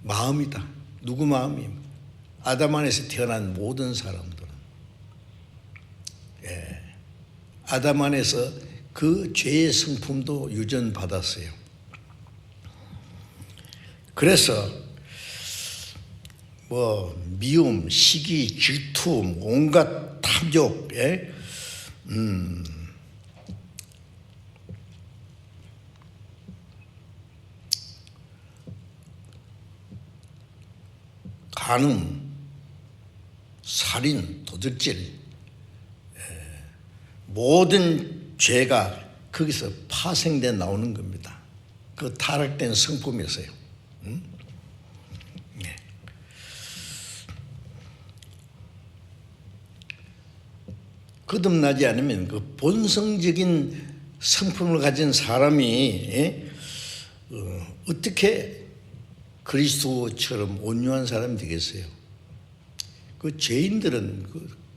마음이다. 누구 마음입니까? 아담 안에서 태어난 모든 사람들은 아담 안에서 그 죄의 성품도 유전받았어요. 그래서 미움, 시기, 질투, 온갖 탐욕, 간음, 살인, 도둑질, 모든 죄가 거기서 파생돼 나오는 겁니다. 그 타락된 성품이었어요. 거듭나지 않으면 그 본성적인 성품을 가진 사람이 어떻게 그리스도처럼 온유한 사람이 되겠어요? 그 죄인들은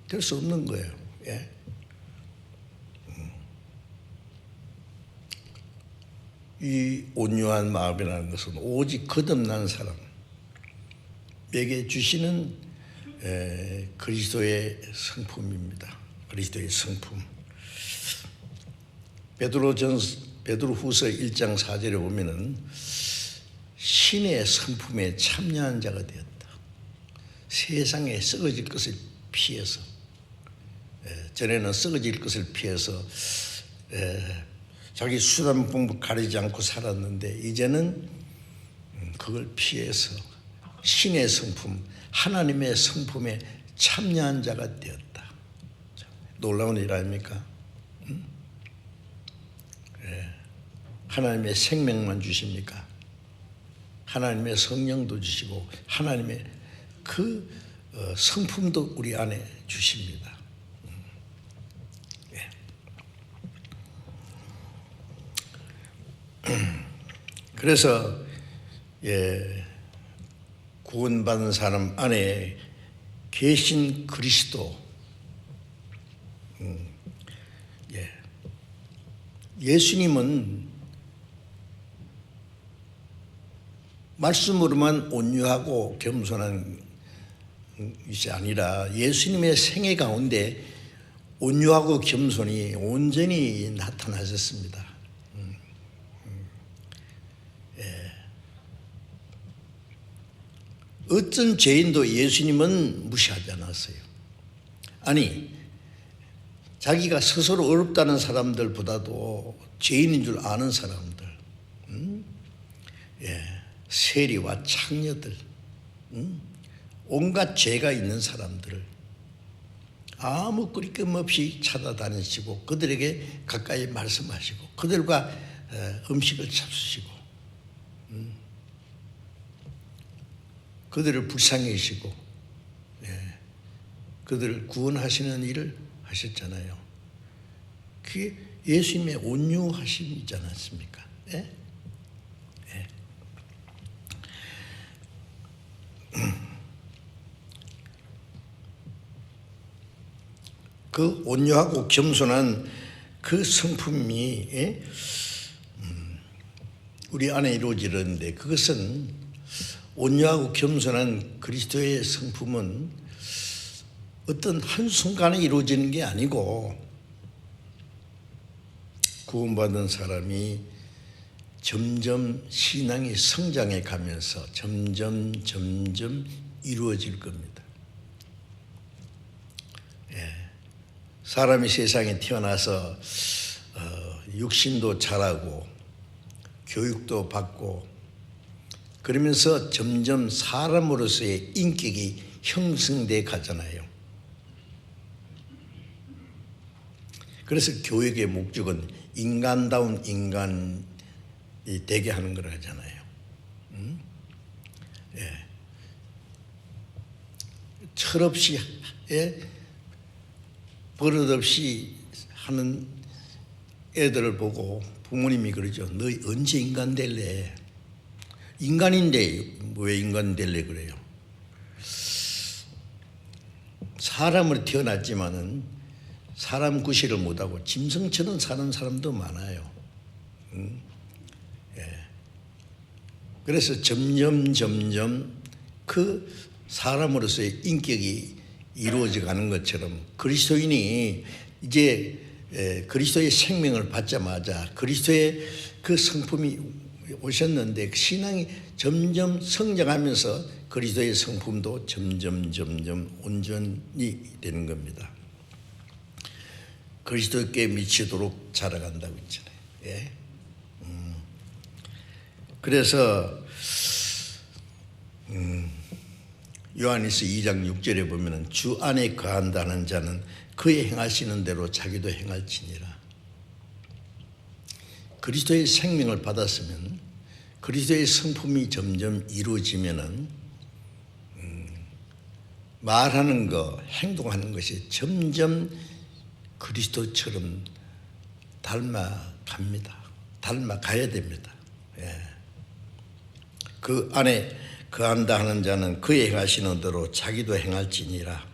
될 수 없는 거예요. 이 온유한 마음이라는 것은 오직 거듭난 사람에게 주시는 그리스도의 성품입니다. 그리스도의 성품. 베드로후서 1장 4절에 보면은 신의 성품에 참여한 자가 되었다. 세상에 썩어질 것을 피해서, 전에는 썩어질 것을 피해서 자기 수단봉부 가리지 않고 살았는데 이제는 그걸 피해서 신의 성품, 하나님의 성품에 참여한 자가 되었다. 놀라운 일 아닙니까? 하나님의 생명만 주십니까? 하나님의 성령도 주시고 하나님의 그 성품도 우리 안에 주십니다. 그래서 구원받은 사람 안에 계신 그리스도, 예수님은 말씀으로만 온유하고 겸손한 것이 아니라 예수님의 생애 가운데 온유하고 겸손이 온전히 나타나셨습니다. 어떤 죄인도 예수님은 무시하지 않았어요. 아니, 자기가 스스로 어렵다는 사람들보다도 죄인인 줄 아는 사람들, 세리와 창녀들, 온갖 죄가 있는 사람들을 아무 거리낌 없이 찾아다니시고 그들에게 가까이 말씀하시고 그들과 음식을 잡수시고 그들을 불쌍히 여기시고 그들을 구원하시는 일을 하셨잖아요. 그게 예수님의 온유하심이지 않았습니까? 그 온유하고 겸손한 그 성품이 우리 안에 이루어지는데, 그것은 온유하고 겸손한 그리스도의 성품은 어떤 한순간에 이루어지는 게 아니고 구원받은 사람이 점점 신앙이 성장해 가면서 점점 이루어질 겁니다. 사람이 세상에 태어나서 육신도 자라고 교육도 받고 그러면서 점점 사람으로서의 인격이 형성돼 가잖아요. 그래서 교육의 목적은 인간다운 인간이 되게 하는 걸 하잖아요. 철없이 버릇없이 하는 애들을 보고 부모님이 그러죠. 너희 언제 인간 될래? 인간인데 왜 인간 될래 그래요? 사람으로 태어났지만은 사람 구실을 못하고 짐승처럼 사는 사람도 많아요. 그래서 점점 그 사람으로서의 인격이 이루어져 가는 것처럼 그리스도인이 이제 그리스도의 생명을 받자마자 그리스도의 그 성품이 오셨는데 신앙이 점점 성장하면서 그리스도의 성품도 점점 온전히 되는 겁니다. 그리스도께 미치도록 자라간다고 했잖아요. 그래서 요한일서 2장 6절에 보면은 주 안에 거한다는 자는 그의 행하시는 대로 자기도 행할지니라. 그리스도의 생명을 받았으면 그리스도의 성품이 점점 이루어지면은 말하는 거, 행동하는 것이 점점 그리스도처럼 닮아갑니다. 닮아가야 됩니다. 그 안에 거한다 하는 자는 그의 행하시는 대로 자기도 행할지니라.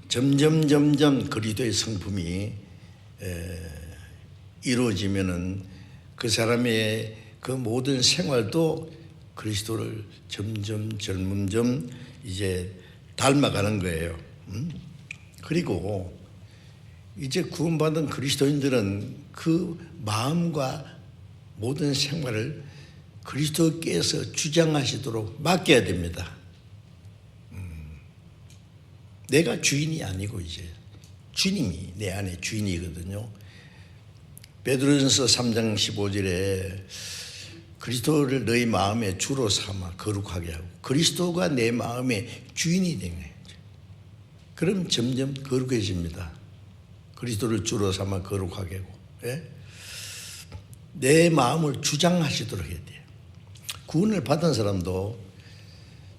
점점 그리스도의 성품이 이루어지면은 그 사람의 그 모든 생활도 그리스도를 점점 이제 닮아가는 거예요. 그리고 이제 구원받은 그리스도인들은 그 마음과 모든 생활을 그리스도께서 주장하시도록 맡겨야 됩니다. 내가 주인이 아니고 이제 주님이 내 안에 주인이거든요. 베드로전서 3장 15절에 그리스도를 너희 마음의 주로 삼아 거룩하게 하고 그리스도가 내 마음의 주인이 되는 거예요. 그럼 점점 거룩해집니다. 그리스도를 주로 삼아 거룩하게 하고, 예? 내 마음을 주장하시도록 해야 돼요. 구원을 받은 사람도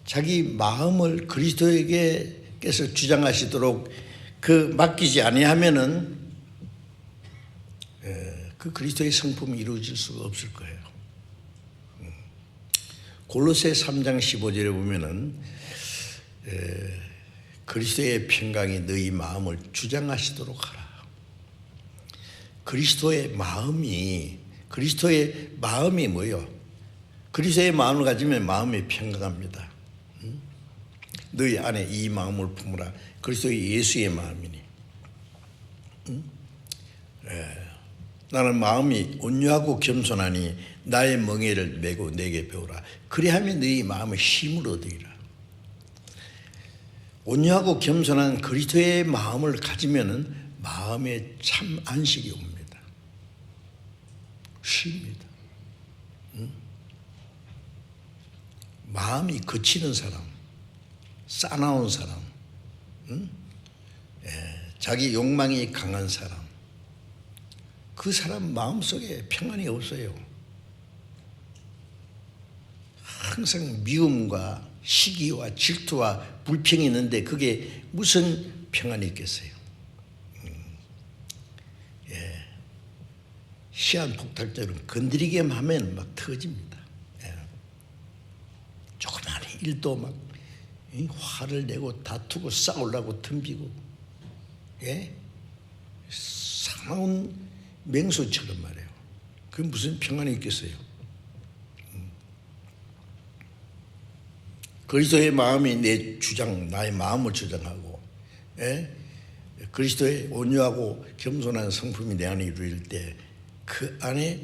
자기 마음을 그리스도에게서 주장하시도록 맡기지 아니하면은 그 그리스도의 성품이 이루어질 수가 없을 거예요. 골로새 3장 15절에 보면은 그리스도의 평강이 너희 마음을 주장하시도록 하라. 그리스도의 마음이 뭐예요? 그리스도의 마음을 가지면 마음이 평강합니다. 너희 안에 이 마음을 품으라. 그리스도의 예수의 마음이니. 나는 마음이 온유하고 겸손하니 나의 멍에를 메고 내게 배우라. 그리하면 너희 마음의 힘을 얻으리라. 온유하고 겸손한 그리스도의 마음을 가지면은 마음에 참 안식이 옵니다. 쉽니다. 마음이 거치는 사람, 싸나운 사람, 자기 욕망이 강한 사람, 그 사람 마음속에 평안이 없어요. 항상 미움과 시기와 질투와 불평이 있는데 그게 무슨 평안이 있겠어요? 시한폭탄처럼 건드리기만 하면 막 터집니다. 조그마한 일도 막 화를 내고 다투고 싸우려고 덤비고, 사나운 맹수처럼 말이에요. 그게 무슨 평안이 있겠어요? 그리스도의 마음이 나의 마음을 주장하고, 그리스도의 온유하고 겸손한 성품이 내 안에 이루어질 때 그 안에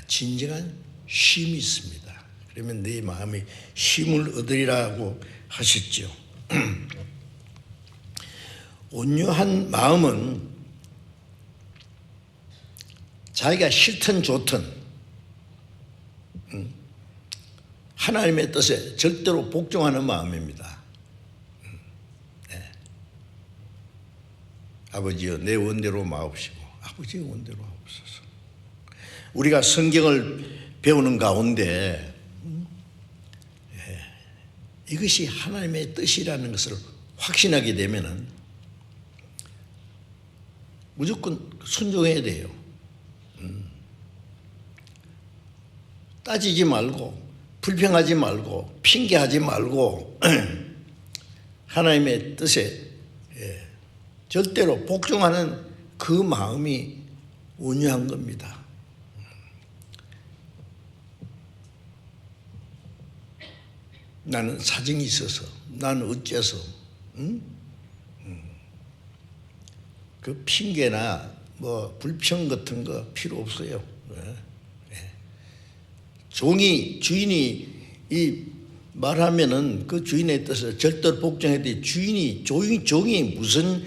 진정한 쉼이 있습니다. 그러면 내 마음이 힘을 얻으리라고 하셨죠. 온유한 마음은 자기가 싫든 좋든 하나님의 뜻에 절대로 복종하는 마음입니다. 아버지여 내 원대로 마옵시고 아버지의 원대로 하옵소서. 우리가 성경을 배우는 가운데 이것이 하나님의 뜻이라는 것을 확신하게 되면은 무조건 순종해야 돼요. 따지지 말고 불평하지 말고 핑계하지 말고 하나님의 뜻에 절대로 복종하는 그 마음이 온유한 겁니다. 나는 사정이 있어서, 나는 어째서, 그 핑계나 뭐 불평 같은 거 필요 없어요. 주인이 이 말하면은 그 주인의 뜻을 절대로 복종해야 돼. 종이 무슨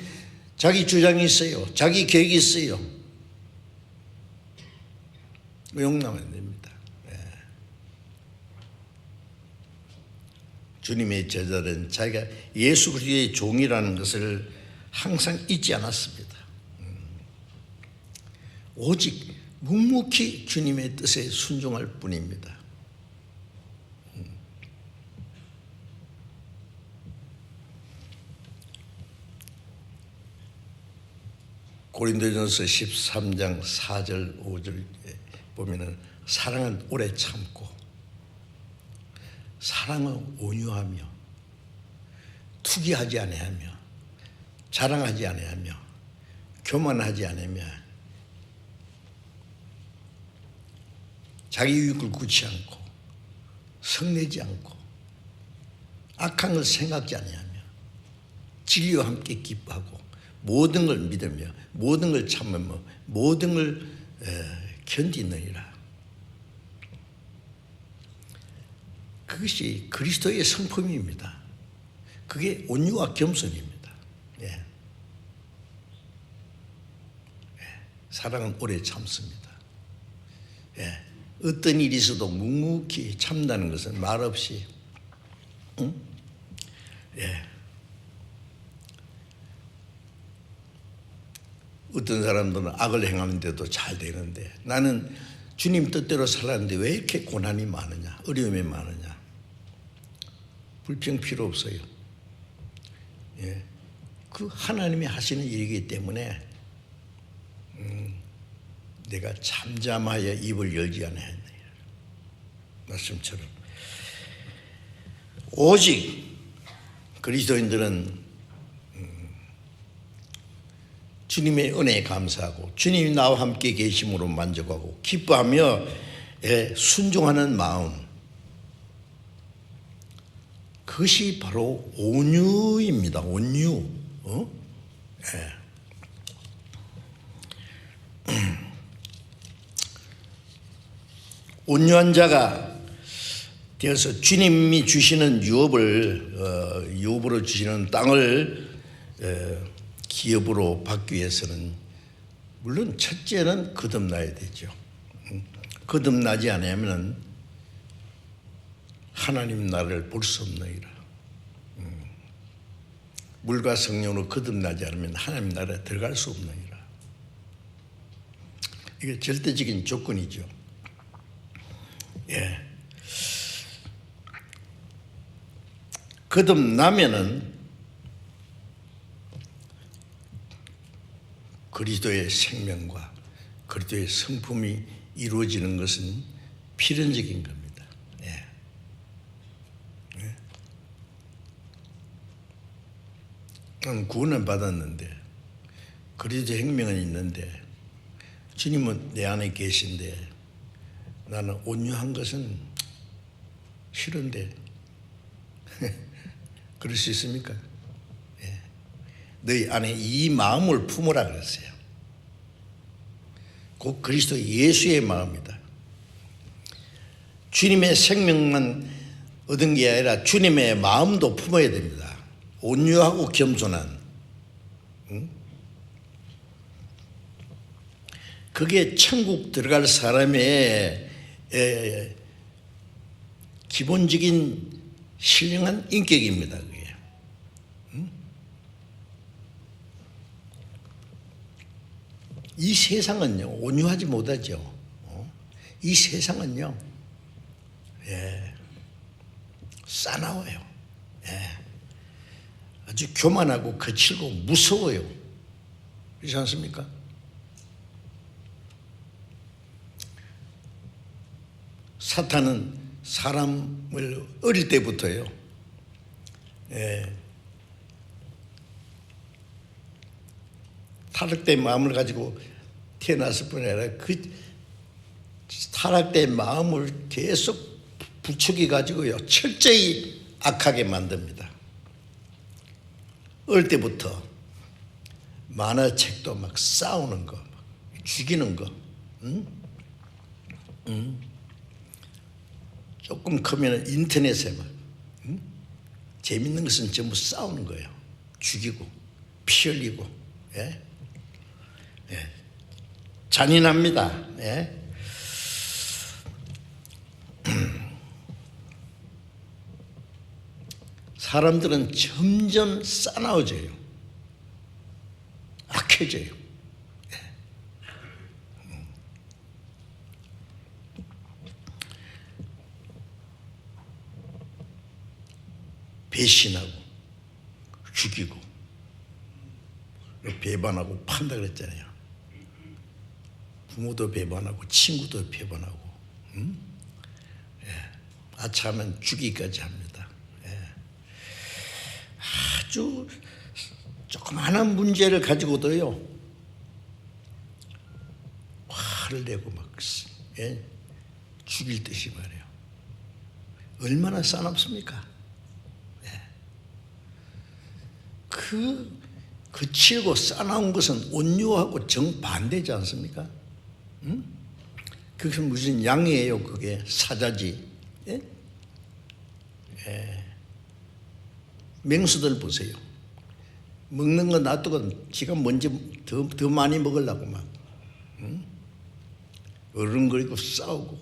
자기 주장이 있어요. 자기 계획이 있어요. 용납하면 안 됩니다. 주님의 제자들은 자기가 예수 그리스도의 종이라는 것을 항상 잊지 않았습니다. 오직 묵묵히 주님의 뜻에 순종할 뿐입니다. 고린도전서 13장 4절 5절에 보면은 사랑은 오래 참고 사랑은 온유하며 투기하지 아니하며 자랑하지 아니하며 교만하지 아니하며 자기 유익을 구치 않고 성내지 않고 악한 걸 생각지 아니하며 진리와 함께 기뻐하고 모든 걸 믿으며 모든 걸 참으며 모든 걸 견디느니라. 그것이 그리스도의 성품입니다. 그게 온유와 겸손입니다. 사랑은 오래 참습니다. 어떤 일이 있어도 묵묵히 참다는 것은 말없이, 어떤 사람들은 악을 행하는데도 잘 되는데 나는 주님 뜻대로 살았는데 왜 이렇게 고난이 많으냐, 어려움이 많으냐. 불평 필요 없어요. 그 하나님이 하시는 일이기 때문에 내가 잠잠하여 입을 열지 않아야 한다. 말씀처럼 오직 그리스도인들은 주님의 은혜에 감사하고 주님이 나와 함께 계심으로 만족하고 기뻐하며 순종하는 마음, 그것이 바로 온유입니다. 온유. 온유한 자가 되어서 주님이 주시는 유업으로 주시는 땅을 기업으로 받기 위해서는 물론 첫째는 거듭나야 되죠. 거듭나지 않으면 하나님 나라를 볼 수 없느니라. 물과 성령으로 거듭나지 않으면 하나님 나라에 들어갈 수 없느니라. 이게 절대적인 조건이죠. 거듭나면은 그리스도의 생명과 그리스도의 성품이 이루어지는 것은 필연적인 겁니다. 나는 구원을 받았는데 그리스도의 생명은 있는데 주님은 내 안에 계신데 나는 온유한 것은 싫은데 그럴 수 있습니까? 너희 안에 이 마음을 품으라 그랬어요. 곧 그리스도 예수의 마음이다. 주님의 생명만 얻은 게 아니라 주님의 마음도 품어야 됩니다. 온유하고 겸손한. 그게 천국 들어갈 사람의 기본적인 신령한 인격입니다. 그게. 이 세상은요 온유하지 못하죠. 이 세상은요 싸나워요. 아주 교만하고 거칠고 무서워요. 그렇지 않습니까? 사탄은 사람을 어릴 때부터요 타락된 마음을 가지고 태어났을 뿐 아니라 그 타락된 마음을 계속 부추겨 가지고요 철저히 악하게 만듭니다. 어릴 때부터 만화책도 막 싸우는 거, 막 죽이는 거, 조금 크면 인터넷에 막 재밌는 것은 전부 싸우는 거예요. 죽이고 피 흘리고, 잔인합니다. 사람들은 점점 싸나워져요. 악해져요. 배신하고 죽이고 배반하고 판다 그랬잖아요. 부모도 배반하고 친구도 배반하고 아차하면 죽이기까지 합니다. 아주 조그마한 문제를 가지고도요 화를 내고 막 죽일 듯이 말이에요. 얼마나 싸납습니까? 그 거칠고 싸나운 것은 온유하고 정반대지 않습니까? 그게 무슨 양이에요? 그게 사자지. 맹수들 보세요. 먹는 거 놔두고 지가 먼저 더 많이 먹으려고 막 어른거리고 싸우고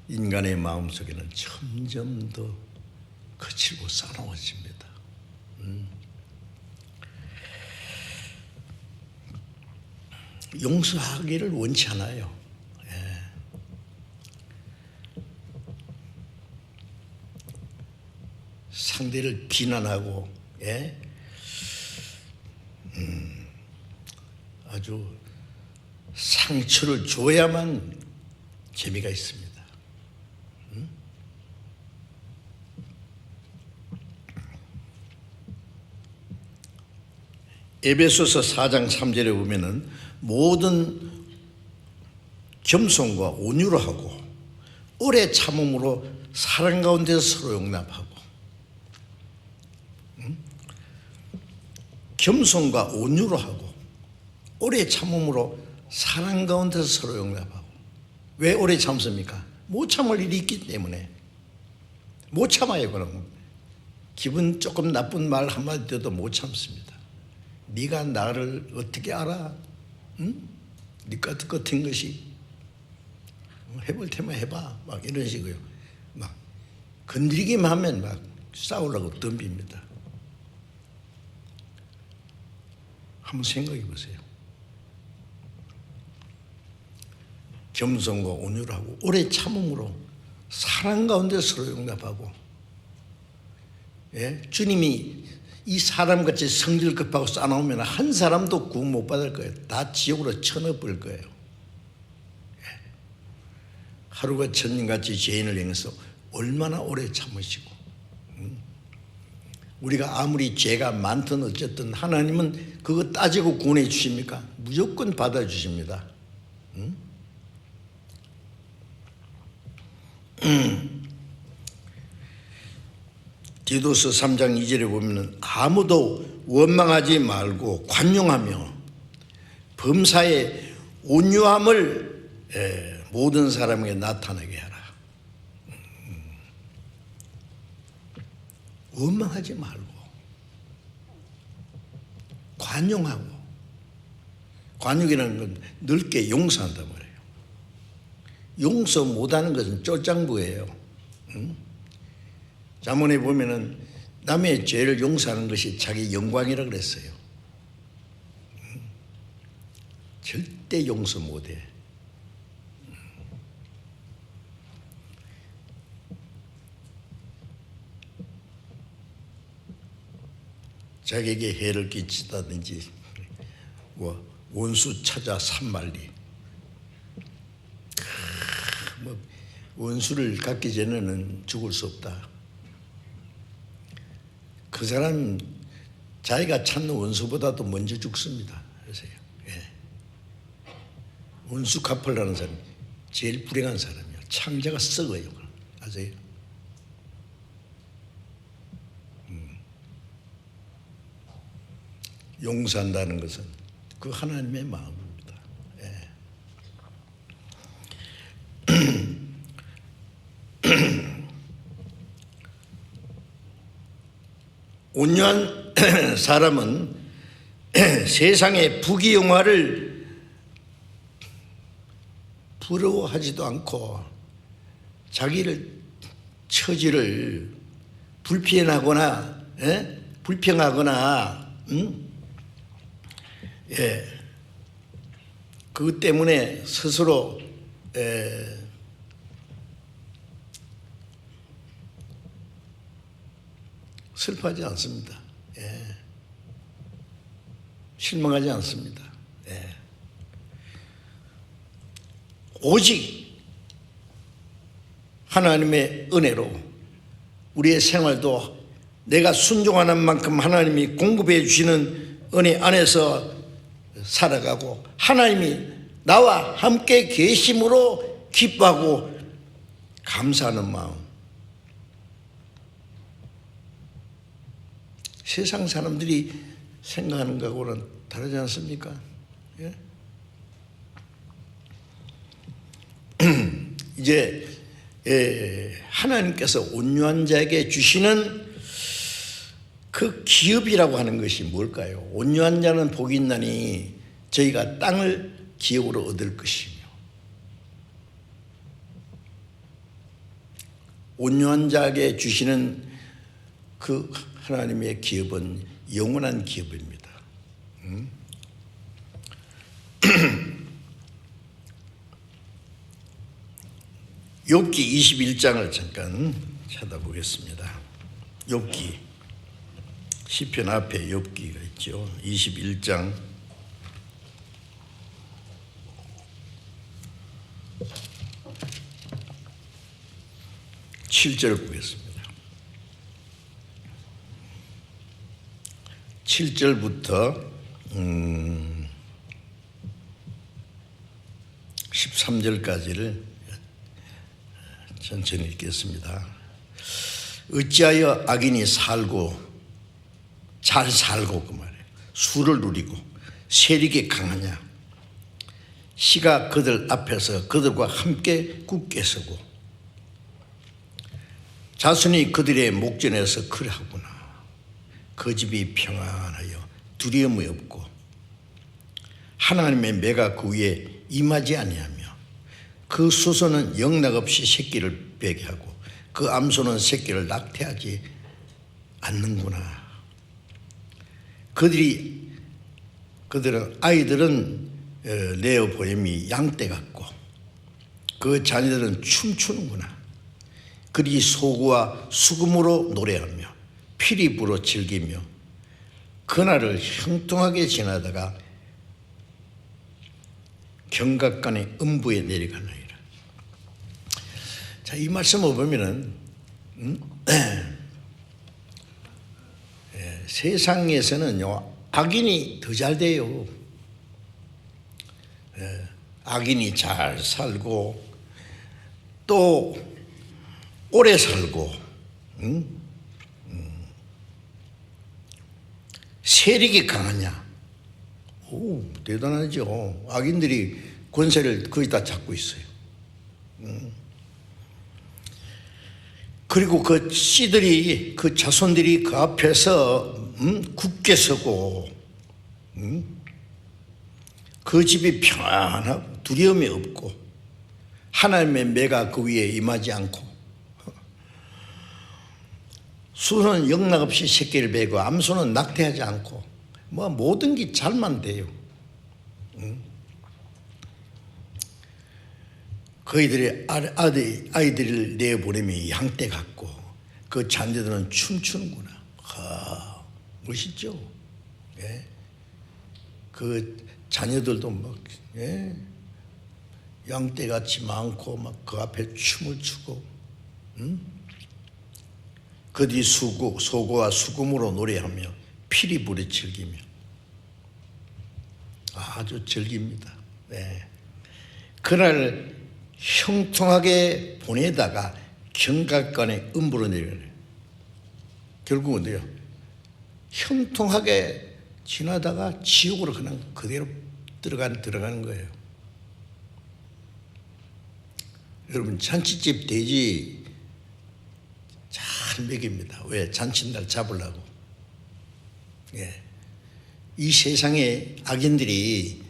인간의 마음속에는 점점 더 거칠고 싸나워집니다. 용서하기를 원치 않아요. 상대를 비난하고 아주 상처를 줘야만 재미가 있습니다. 에베소서 4장 3절에 보면은 모든 겸손과 온유로 하고 오래 참음으로 사랑 가운데서 서로 용납하고 겸손과 온유로 하고 오래 참음으로 사랑 가운데서 서로 용납하고. 왜 오래 참습니까? 못 참을 일이 있기 때문에. 못 참아요. 그럼 기분 조금 나쁜 말 한마디 돼도 못 참습니다. 네가 나를 어떻게 알아? 응? 네 같은 것이 해볼 테면 해봐. 막 이런 식으로 막 건드리기만 하면 막 싸우려고 덤빕니다. 한번 생각해 보세요. 겸손과 온유하고 오래 참음으로 사랑 가운데 서로 용납하고. 주님이 이 사람같이 성질 급하고 싸나오면 한 사람도 구원 못 받을 거예요. 다 지옥으로 쳐넣을 거예요. 하루가 천년같이 죄인을 향해서 얼마나 오래 참으시고. 우리가 아무리 죄가 많든 어쨌든 하나님은 그거 따지고 구원해 주십니까? 무조건 받아주십니다. 디도서 3장 2절에 보면 아무도 원망하지 말고 관용하며 범사에 온유함을 모든 사람에게 나타나게 하라. 원망하지 말고 관용하고. 관용이라는 건 넓게 용서한단 말이에요. 용서 못하는 것은 쫄장부예요. 잠언에 보면은 남의 죄를 용서하는 것이 자기 영광이라고 그랬어요. 절대 용서 못해. 자기에게 해를 끼치다든지 원수 찾아 산말리. 원수를 갖기 전에는 죽을 수 없다. 그 사람 자기가 찾는 원수보다도 먼저 죽습니다. 그래서요. 원수 갚으려는 사람 제일 불행한 사람이에요. 창자가 썩어요. 아세요? 용서한다는 것은 그 하나님의 마음입니다. 온유한 사람은 세상의 부귀영화를 부러워하지도 않고 자기를 처지를 불편하거나 불평하거나 그것 때문에 스스로 슬퍼하지 않습니다. 실망하지 않습니다. 오직 하나님의 은혜로 우리의 생활도 내가 순종하는 만큼 하나님이 공급해 주시는 은혜 안에서 살아가고 하나님이 나와 함께 계심으로 기뻐하고 감사하는 마음. 세상 사람들이 생각하는 것하고는 다르지 않습니까? 이제 하나님께서 온유한 자에게 주시는 그 기업이라고 하는 것이 뭘까요? 온유한 자는 복이 있나니 저희가 땅을 기업으로 얻을 것이며. 온유한 자에게 주시는 그 하나님의 기업은 영원한 기업입니다. 욥기 21장을 잠깐 찾아보겠습니다. 욥기 시편 앞에 욥기가 있죠. 21장 7절 보겠습니다. 7절부터 13절까지를 천천히 읽겠습니다. 어찌하여 악인이 잘 살고 그 말이에요. 수를 누리고 세력이 강하냐. 시가 그들 앞에서 그들과 함께 굳게 서고 자손이 그들의 목전에서 그러하구나. 그 집이 평안하여 두려움이 없고 하나님의 매가 그 위에 임하지 아니하며 그 수소는 영락없이 새끼를 베게 하고 그 암소는 새끼를 낙태하지 않는구나. 아이들은 레오보엠이 양떼 같고 그 자녀들은 춤추는구나. 그들이 소구와 수금으로 노래하며 피리 불어 즐기며 그날을 형통하게 지나다가 경각간의 음부에 내려가느니라. 자, 이 말씀을 보면은 세상에서는요 악인이 더 잘 돼요. 악인이 잘 살고 또 오래 살고 세력이 강하냐. 오, 대단하죠. 악인들이 권세를 거의 다 잡고 있어요. 그리고 그 씨들이 그 자손들이 그 앞에서 굳게 서고 그 집이 평안하고 두려움이 없고 하나님의 매가 그 위에 임하지 않고 수는 영락없이 새끼를 베고 암소는 낙태하지 않고 뭐 모든 게 잘만 돼요. 그이들의 아이들을 내보내면 양떼 같고 그 자녀들은 춤추는구나. 멋있죠. 예. 그 자녀들도 막 양떼같이 많고 막 그 앞에 춤을 추고 그들이 소고와 수금으로 노래하며 피리 불에 즐기며 아주 즐깁니다. 네. 그날 형통하게 보내다가 경각간의 음부로 내려요. 결국은 뭐예요? 형통하게 지나다가 지옥으로 그냥 그대로 들어가는 거예요. 여러분 잔치집 돼지 잘 먹입니다. 왜? 잔칫날 잡으려고. 예. 이 세상에 악인들이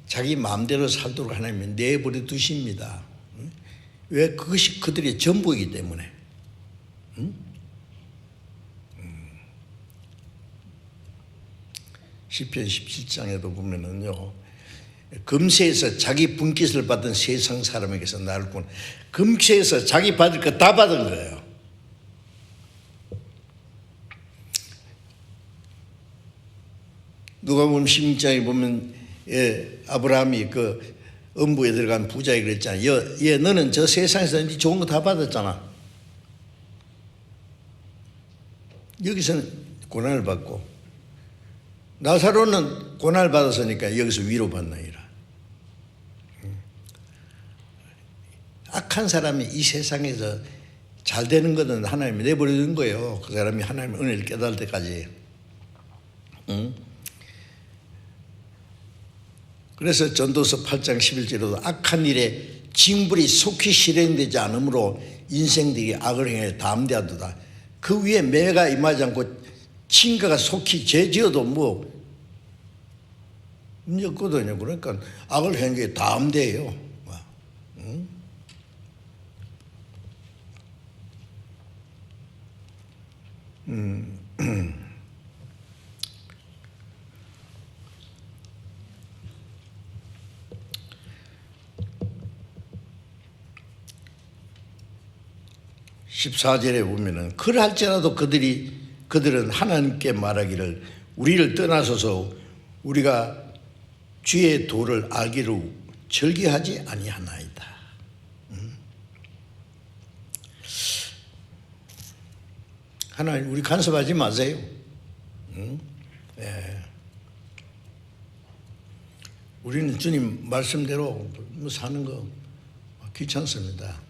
자기 마음대로 살도록 하나님은 내버려 두십니다. 왜? 그것이 그들의 전부이기 때문에. 시편 17장에도 보면은요, 금세에서 자기 분깃을 받은 세상 사람에게서 나를 구원. 금세에서 자기 받을 거 다 받은 거예요. 누가복음 16장에 보면 아브라함이 그 음부에 들어간 부자에 그랬잖아요. 너는 저 세상에서 네 좋은 거 다 받았잖아. 여기서는 고난을 받고 나사로는 고난을 받았으니까 여기서 위로받나이라. 악한 사람이 이 세상에서 잘 되는 것은 하나님이 내버려둔 거예요. 그 사람이 하나님의 은혜를 깨달을 때까지. 그래서 전도서 8장 11절에도 악한 일에 징벌이 속히 실행되지 않으므로 인생들이 악을 행해 담대하도다. 그 위에 매가 임하지 않고 징가가 속히 죄지어도 뭐 문제 없거든요. 그러니까 악을 행해 담대해요. (14절에) 보면은 그럴지라도 그들은 하나님께 말하기를 우리를 떠나소서 우리가 주의 도를 알기로 절기하지 아니하나이다. 하나님, 우리 간섭하지 마세요. 우리는 주님 말씀대로 사는 거 귀찮습니다.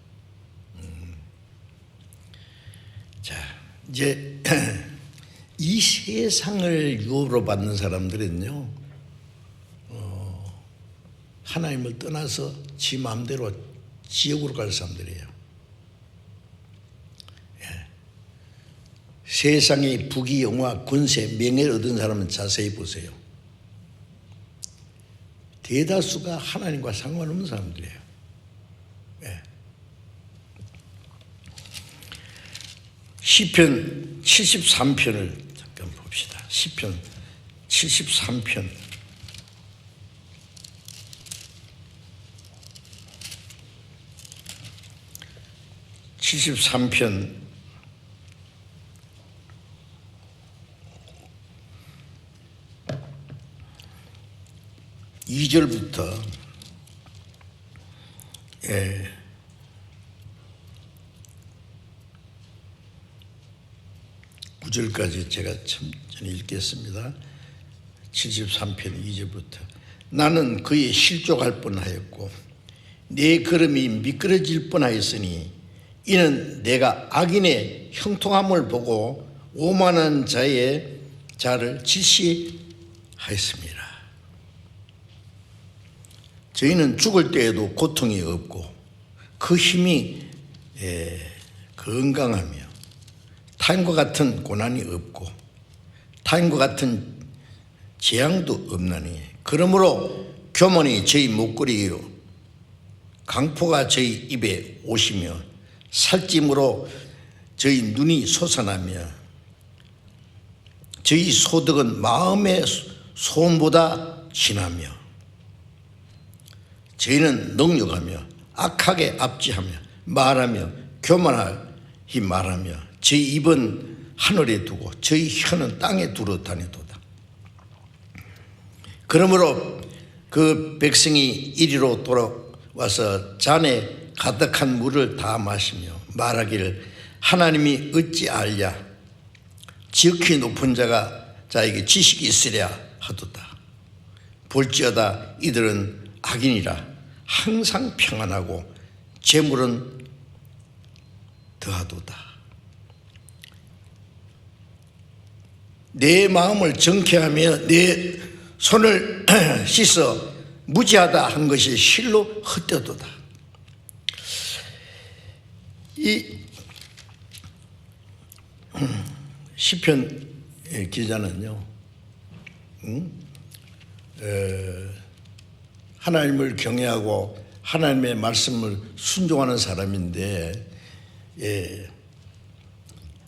자, 이제 이 세상을 유업으로 받는 사람들은요, 하나님을 떠나서 지 마음대로 지옥으로 갈 사람들이에요. 세상의 부귀, 영화, 권세, 명예를 얻은 사람은 자세히 보세요. 대다수가 하나님과 상관없는 사람들이에요. 시편 73편을 잠깐 봅시다. 시편 73편. (73편) 2절부터 9절까지 제가 천천히 읽겠습니다. 73편 2절부터. 나는 그의 실족할 뻔하였고 내 걸음이 미끄러질 뻔하였으니 이는 내가 악인의 형통함을 보고 오만한 자를 질시하였습니다. 저희는 죽을 때에도 고통이 없고 그 힘이 건강하며 타인과 같은 고난이 없고 타인과 같은 재앙도 없나니 그러므로 교만이 저희 목걸이요 강포가 저희 입에 오시며 살찜으로 저희 눈이 솟아나며 저희 소득은 마음의 소음보다 진하며 저희는 능욕하며 악하게 압지하며 말하며 교만하게 말하며 저희 입은 하늘에 두고 저희 혀는 땅에 두루 다니도다. 그러므로 그 백성이 이리로 돌아와서 잔에 가득한 물을 다 마시며 말하기를 하나님이 어찌 알랴 지극히 높은 자에게 지식이 있으랴 하도다. 볼지어다 이들은 악인이라 항상 평안하고 재물은 더하도다. 내 마음을 정케하며 내 손을 씻어 무지하다 한 것이 실로 헛되도다. 이 시편 기자는요, 하나님을 경외하고 하나님의 말씀을 순종하는 사람인데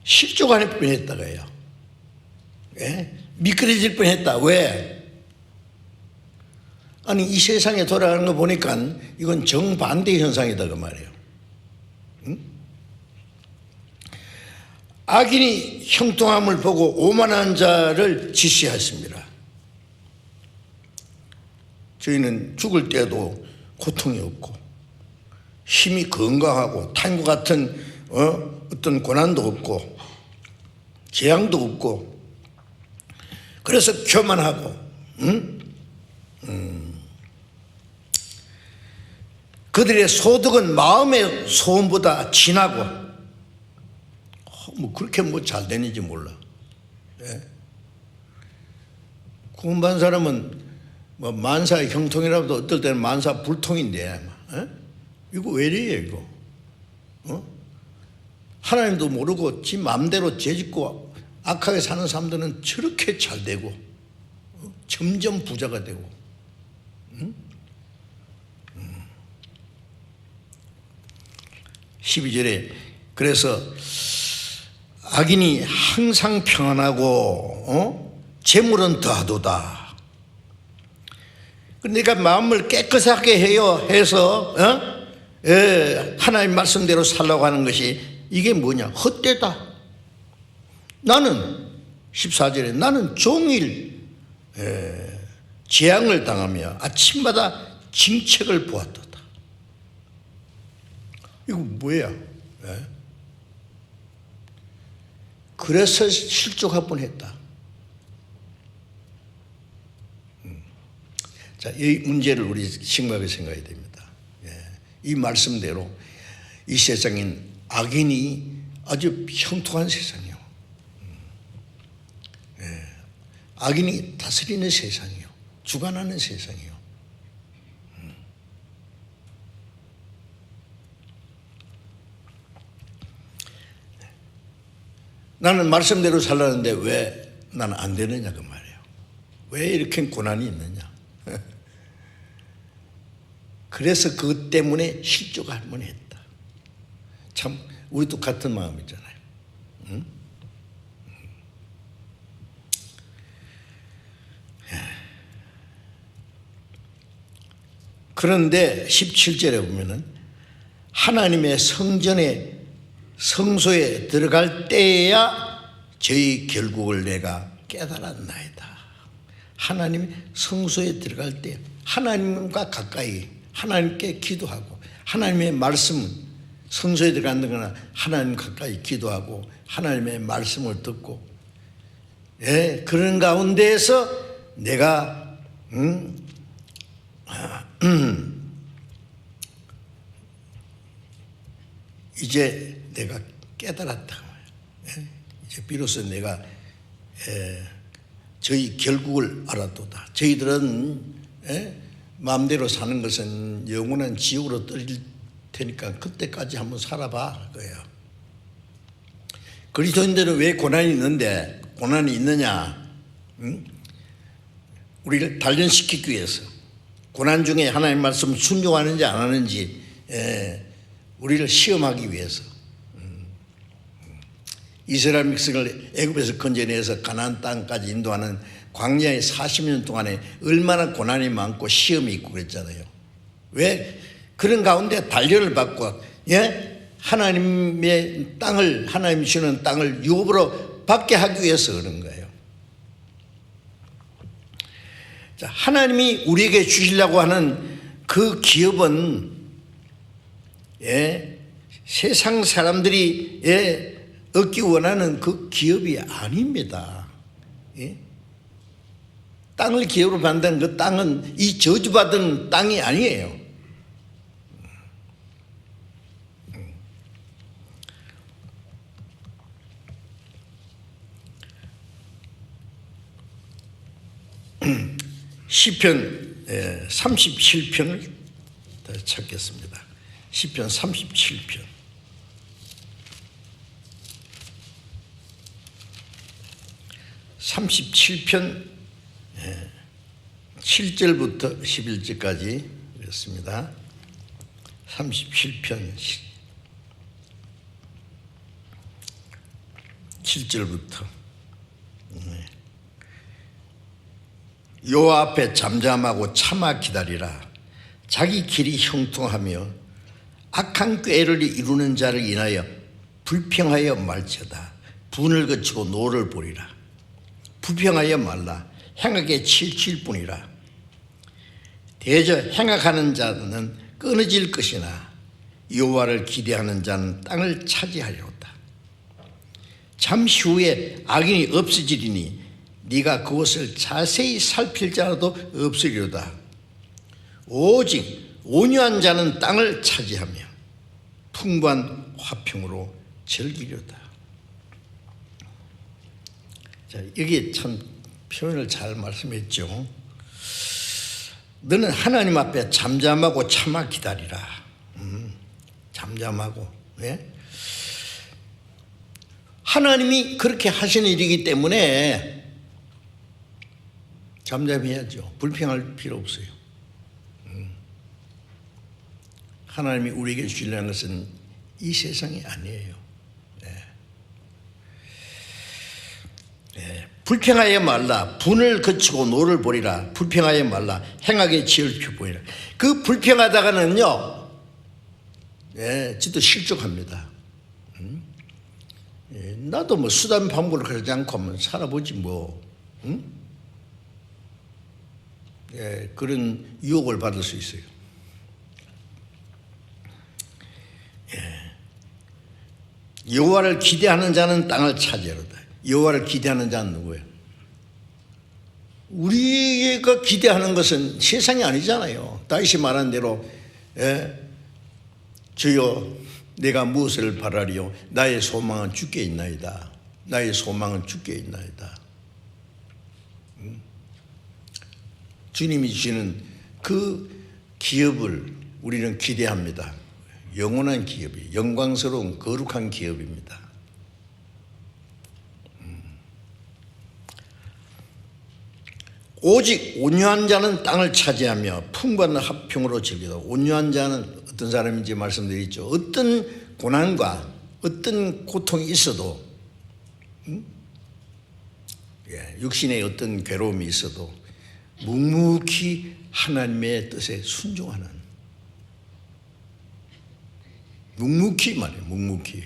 실족할 뻔했다가 해요. 미끄러질 뻔했다. 왜? 아니 이 세상에 돌아가는 거 보니까 이건 정반대 현상이다 그 말이에요. 악인이 형통함을 보고 오만한 자를 질시하십니다. 저희는 죽을 때도 고통이 없고 힘이 건강하고 타인과 같은 어떤 고난도 없고 재앙도 없고 그래서 교만하고 그들의 소득은 마음의 소음보다 진하고 뭐 그렇게 뭐 잘 되는지 몰라. 구원받은 사람은 뭐 만사의 형통이라도 어떨 때는 만사 불통인데 이거 왜 이래요 이거? 하나님도 모르고 지 마음대로 죄짓고 악하게 사는 사람들은 저렇게 잘 되고 점점 부자가 되고 12절에 그래서 악인이 항상 평안하고 재물은 더하도다. 내가 마음을 깨끗하게 해서 하나님 말씀대로 살라고 하는 것이 이게 뭐냐? 헛되다. 나는 14절에 나는 종일 재앙을 당하며 아침마다 징책을 보았도다. 이거 뭐야? 그래서 실족할 뻔했다. 자, 이 문제를 우리 심각하게 생각해야 됩니다. 이 말씀대로 이 세상엔 악인이 아주 형통한 세상이요. 악인이 다스리는 세상이요. 주관하는 세상이요. 나는 말씀대로 살라는데 왜 나는 안 되느냐 그 말이에요. 왜 이렇게 고난이 있느냐. 그래서 그것 때문에 실족할 뻔했다. 참 우리도 같은 마음이잖아요. 응? 그런데 17절에 보면은 하나님의 성소에 들어갈 때에야 저희 결국을 내가 깨달았나이다. 하나님 성소에 들어갈 때 하나님과 가까이 하나님께 기도하고 하나님의 말씀 성소에 들어가는 거나 하나님 가까이 기도하고 하나님의 말씀을 듣고 그런 가운데에서 내가 이제 내가 깨달았다. 이제 비로소 내가 저희 결국을 알았도다. 저희들은 마음대로 사는 것은 영원한 지옥으로 떨어질 테니까 그때까지 한번 살아봐 그거예요. 그리스도인들은 왜 고난이 있는데 고난이 있느냐? 우리를 단련시키기 위해서 고난 중에 하나님의 말씀 순종하는지 안 하는지 우리를 시험하기 위해서 이스라엘 백성을 애굽에서 건져내서 가나안 땅까지 인도하는 광야의 40년 동안에 얼마나 고난이 많고 시험이 있고 그랬잖아요. 왜? 그런 가운데 단련을 받고 하나님의 땅을 하나님이 주는 땅을 유업으로 받게 하기 위해서 그런 거예요. 자, 하나님이 우리에게 주시려고 하는 그 기업은 세상 사람들이 얻기 원하는 그 기업이 아닙니다. 땅을 기업으로 받는 그 땅은 이 저주받은 땅이 아니에요. 시편 37편을 찾겠습니다. 시편 37편 37편 7절부터 11절까지 읽었습니다. 37편 7절부터 여호와 앞에 잠잠하고 참아 기다리라. 자기 길이 형통하며 악한 꾀를 이루는 자를 인하여 불평하여 말지어다. 분을 거치고 노를 보리라. 불평하여 말라. 행하게 칠칠 뿐이라. 대저 행악하는 자는 끊어질 것이나 여호와를 기대하는 자는 땅을 차지하리로다. 잠시 후에 악인이 없어지리니 네가 그것을 자세히 살필 자라도 없으리로다. 오직 온유한 자는 땅을 차지하며 풍부한 화평으로 즐기려다. 자, 여기 참 표현을 잘 말씀했죠. 너는 하나님 앞에 잠잠하고 참아 기다리라. 잠잠하고. 하나님이 그렇게 하시는 일이기 때문에 잠잠해야죠. 불평할 필요 없어요. 하나님이 우리에게 주려는 것은 이 세상이 아니에요. 불평하여 말라. 분을 거치고 노를 보리라. 불평하여 말라. 행하게 지을 보이라. 그 불평하다가는요, 지도 실족합니다. 나도 뭐 수단 방법을 그러지 않고 하면 살아보지 뭐. 그런 유혹을 받을 수 있어요. 여호와를 기대하는 자는 땅을 차지하리로다. 여호와를 기대하는 자는 누구예요? 우리가 기대하는 것은 세상이 아니잖아요. 다윗이 말한 대로 주여 내가 무엇을 바라리요? 나의 소망은 주께 있나이다. 나의 소망은 주께 있나이다. 주님이 주시는 그 기업을 우리는 기대합니다. 영원한 기업이, 영광스러운 거룩한 기업입니다. 오직 온유한 자는 땅을 차지하며 풍부한 화평으로 즐기다. 온유한 자는 어떤 사람인지 말씀드렸죠. 어떤 고난과 어떤 고통이 있어도, 육신의 어떤 괴로움이 있어도 묵묵히 하나님의 뜻에 순종하는, 묵묵히 말이에요. 묵묵히.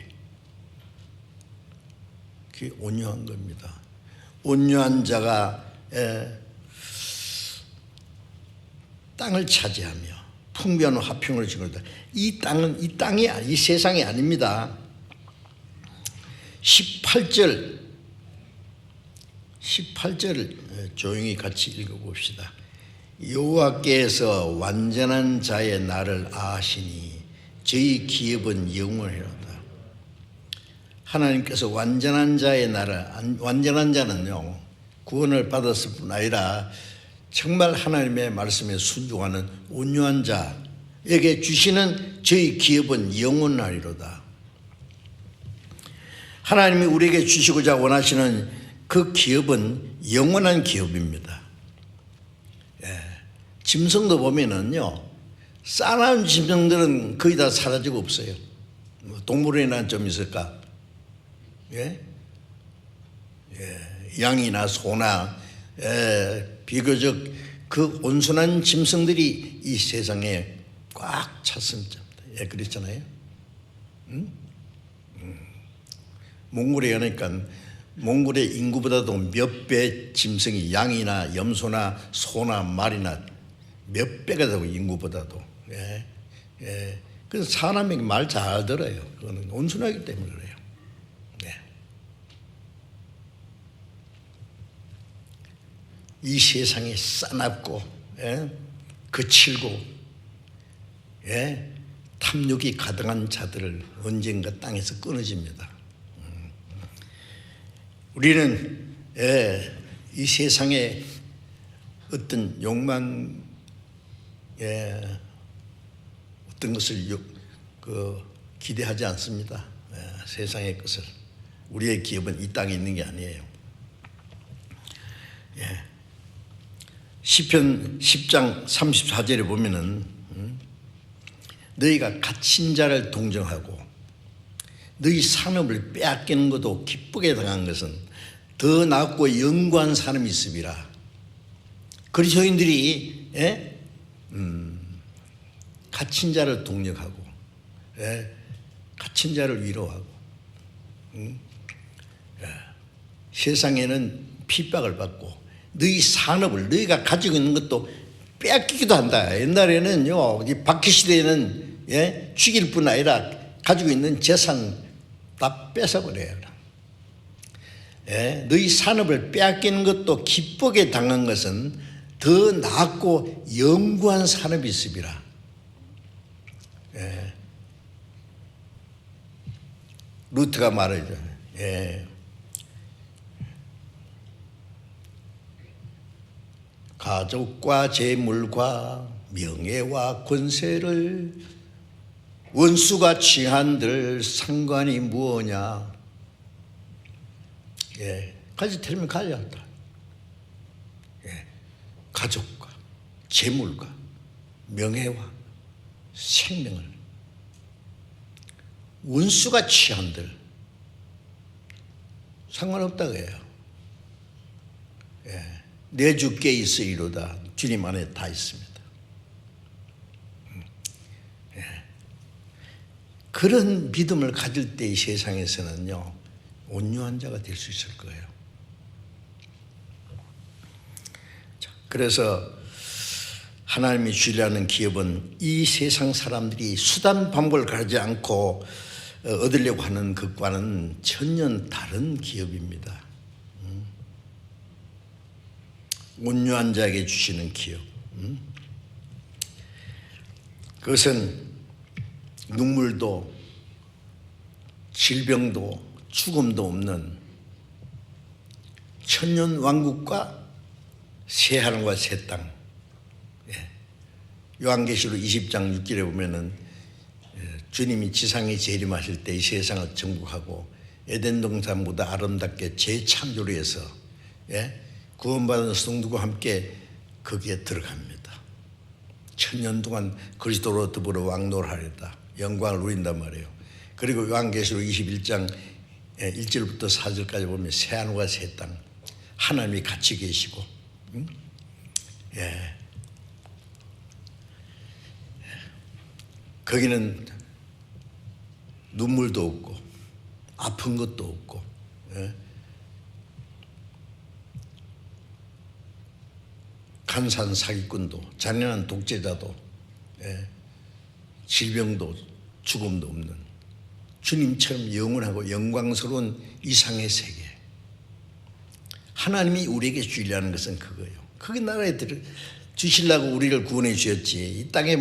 그게 온유한 겁니다. 온유한 자가 땅을 차지하며 풍부한 화평을 지거다. 이 땅은 이 세상이 아닙니다. 18절 조용히 같이 읽어봅시다. 여호와께서 완전한 자의 날을 아시니 저희 기업은 영원하리로다. 하나님께서 완전한 자의 날을, 완전한 자는요, 구원을 받았을 뿐 아니라 정말 하나님의 말씀에 순종하는 온유한 자에게 주시는 저희 기업은 영원하리로다. 하나님이 우리에게 주시고자 원하시는 그 기업은 영원한 기업입니다. 짐승도 보면은요, 싸나운 짐승들은 거의 다 사라지고 없어요. 동물원에는 좀 있을까? 양이나 소나 비교적 그 온순한 짐승들이 이 세상에 꽉 찼습니다. 그랬잖아요. 몽골에 가니까 몽골의 인구보다도 몇 배 짐승이, 양이나 염소나 소나 말이나 몇 배가 되고, 인구보다도. 그래서 사람에게 말 잘 들어요. 그거는 온순하기 때문에 그래요. 이 세상에 싸납고 거칠고 탐욕이 가득한 자들을 언젠가 땅에서 끊어집니다. 우리는 이 세상에 어떤 욕망, 어떤 것을 기대하지 않습니다. 세상의 것을. 우리의 기업은 이 땅에 있는 게 아니에요. 시편 10장 34절에 보면은 너희가 갇힌 자를 동정하고 너희 산업을 빼앗기는 것도 기쁘게 당한 것은 더 낫고 영구한 사람이 있음이라. 그리스도인들이 갇힌 자를 동력하고 갇힌 자를 위로하고 세상에는 핍박을 받고 너희 산업을, 너희가 가지고 있는 것도 빼앗기기도 한다. 옛날에는요, 이 박해 시대에는 죽일 뿐 아니라 가지고 있는 재산 다 뺏어버려요. 너희 산업을 빼앗기는 것도 기쁘게 당한 것은 더 낫고 영구한 산업이 있음이라. 루트가 말하죠. 가족과 재물과 명예와 권세를 원수가 취한들 상관이 무엇냐. 가지 틀면 가야 한다. 가족과 재물과 명예와 생명을 원수가 취한들 상관없다고 해요. 내 주께 있으리로다. 주님 안에 다 있습니다. 그런 믿음을 가질 때 이 세상에서는요, 온유한 자가 될 수 있을 거예요. 그래서 하나님이 주려는 기업은 이 세상 사람들이 수단 방법을 가지 않고 얻으려고 하는 것과는 전혀 다른 기업입니다. 온유한 자에게 주시는 기업. 그것은 눈물도 질병도 죽음도 없는 천년 왕국과 새 하늘과 새 땅. 요한계시록 20장 6절에 보면은 주님이 지상에 재림하실 때 이 세상을 정복하고 에덴 동산보다 아름답게 재창조를 해서 구원받은 성도와 함께 거기에 들어갑니다. 천년 동안 그리스도로 더불어 왕노하리다. 영광을 누린단 말이에요. 그리고 요한계시록 21장 1절부터 4절까지 보면 새 하늘과 새 땅, 하나님이 같이 계시고, 거기는 눈물도 없고 아픈 것도 없고, 간사한 사기꾼도 잔인한 독재자도 질병도 죽음도 없는 주님처럼 영원하고 영광스러운 이상의 세계. 하나님이 우리에게 주려는 것은 그거예요. 그게 나라에 주시려고 우리를 구원해 주셨지. 이 땅에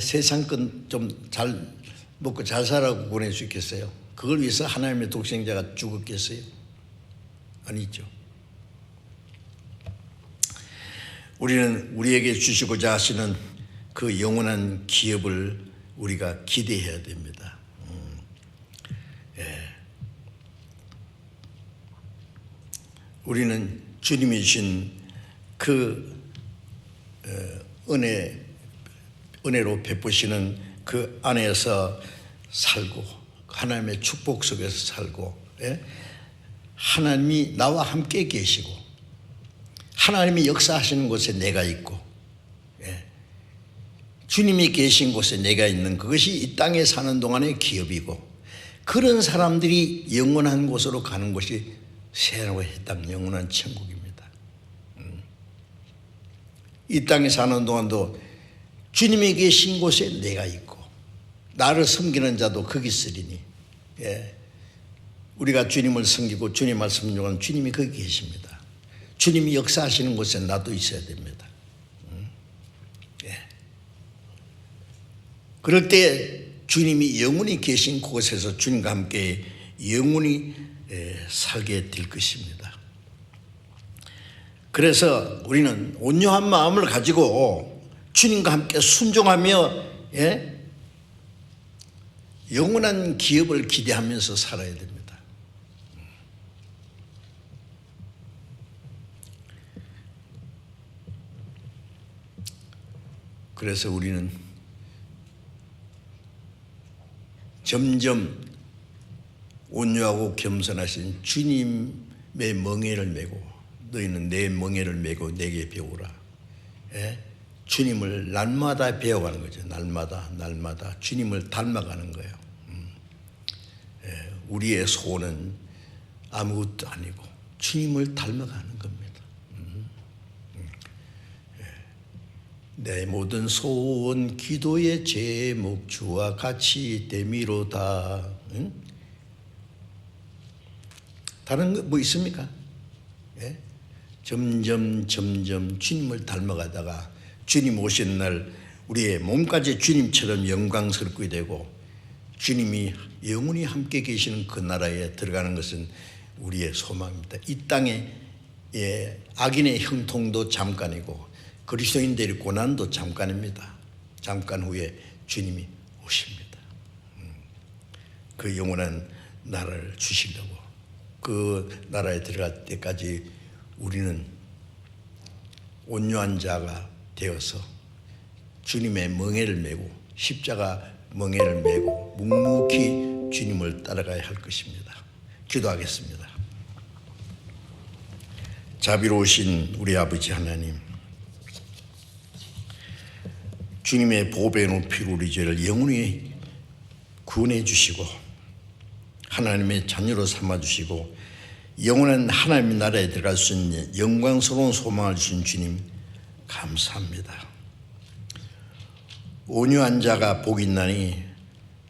세상 건 좀 잘 먹고 잘 살라고 구원해 주겠어요? 그걸 위해서 하나님의 독생자가 죽었겠어요? 아니죠. 우리는 우리에게 주시고자 하시는 그 영원한 기업을 우리가 기대해야 됩니다. 우리는 주님이 주신 그 은혜로 베푸시는 그 안에서 살고 하나님의 축복 속에서 살고, 하나님이 나와 함께 계시고 하나님이 역사하시는 곳에 내가 있고, 주님이 계신 곳에 내가 있는 그것이 이 땅에 사는 동안의 기업이고, 그런 사람들이 영원한 곳으로 가는 곳이 새하늘과 새 땅, 영원한 천국입니다. 이 땅에 사는 동안도 주님이 계신 곳에 내가 있고 나를 섬기는 자도 거기 있으리니, 우리가 주님을 섬기고 주님 말씀 중은 주님이 거기 계십니다. 주님이 역사하시는 곳에 나도 있어야 됩니다. 그럴 때 주님이 영원히 계신 곳에서 주님과 함께 영원히 살게 될 것입니다. 그래서 우리는 온유한 마음을 가지고 주님과 함께 순종하며 영원한 기업을 기대하면서 살아야 됩니다. 그래서 우리는 점점 온유하고 겸손하신 주님의 멍에를 메고, 너희는 내 멍에를 메고 내게 배우라. 주님을 날마다 배워가는 거죠. 날마다 주님을 닮아가는 거예요. 우리의 소원은 아무것도 아니고 주님을 닮아가는 겁니다. 내 모든 소원 기도의 제목 주와 같이 되미로다. 다른 거 뭐 있습니까? 점점 주님을 닮아가다가 주님 오신 날 우리의 몸까지 주님처럼 영광스럽게 되고 주님이 영원히 함께 계시는 그 나라에 들어가는 것은 우리의 소망입니다. 이 땅에 악인의 형통도 잠깐이고 그리스도인들의 고난도 잠깐입니다. 잠깐 후에 주님이 오십니다. 그 영원한 나라를 주시려고, 그 나라에 들어갈 때까지 우리는 온유한 자가 되어서 주님의 멍에를 메고 십자가 멍에를 메고 묵묵히 주님을 따라가야 할 것입니다. 기도하겠습니다. 자비로우신 우리 아버지 하나님, 주님의 보배 높이로 우리 죄를 영원히 구원해 주시고 하나님의 자녀로 삼아 주시고 영원한 하나님의 나라에 들어갈 수 있는 영광스러운 소망을 주신 주님 감사합니다. 온유한 자가 복이 있나니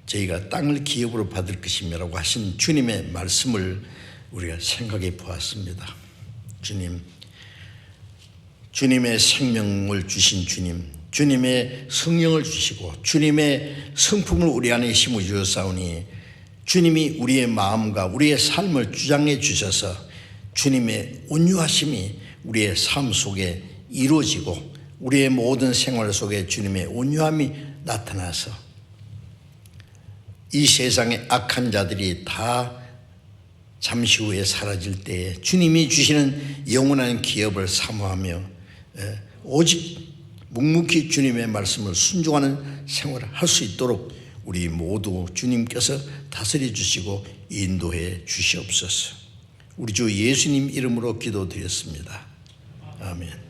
저희가 땅을 기업으로 받을 것이며라고 하신 주님의 말씀을 우리가 생각해 보았습니다. 주님, 주님의 생명을 주신 주님, 주님의 성령을 주시고 주님의 성품을 우리 안에 심어 주셨사오니 주님이 우리의 마음과 우리의 삶을 주장해 주셔서 주님의 온유하심이 우리의 삶 속에 이루어지고 우리의 모든 생활 속에 주님의 온유함이 나타나서 이 세상의 악한 자들이 다 잠시 후에 사라질 때에 주님이 주시는 영원한 기업을 사모하며 오직 묵묵히 주님의 말씀을 순종하는 생활을 할 수 있도록 우리 모두 주님께서 다스려 주시고 인도해 주시옵소서. 우리 주 예수님 이름으로 기도드렸습니다. 아멘.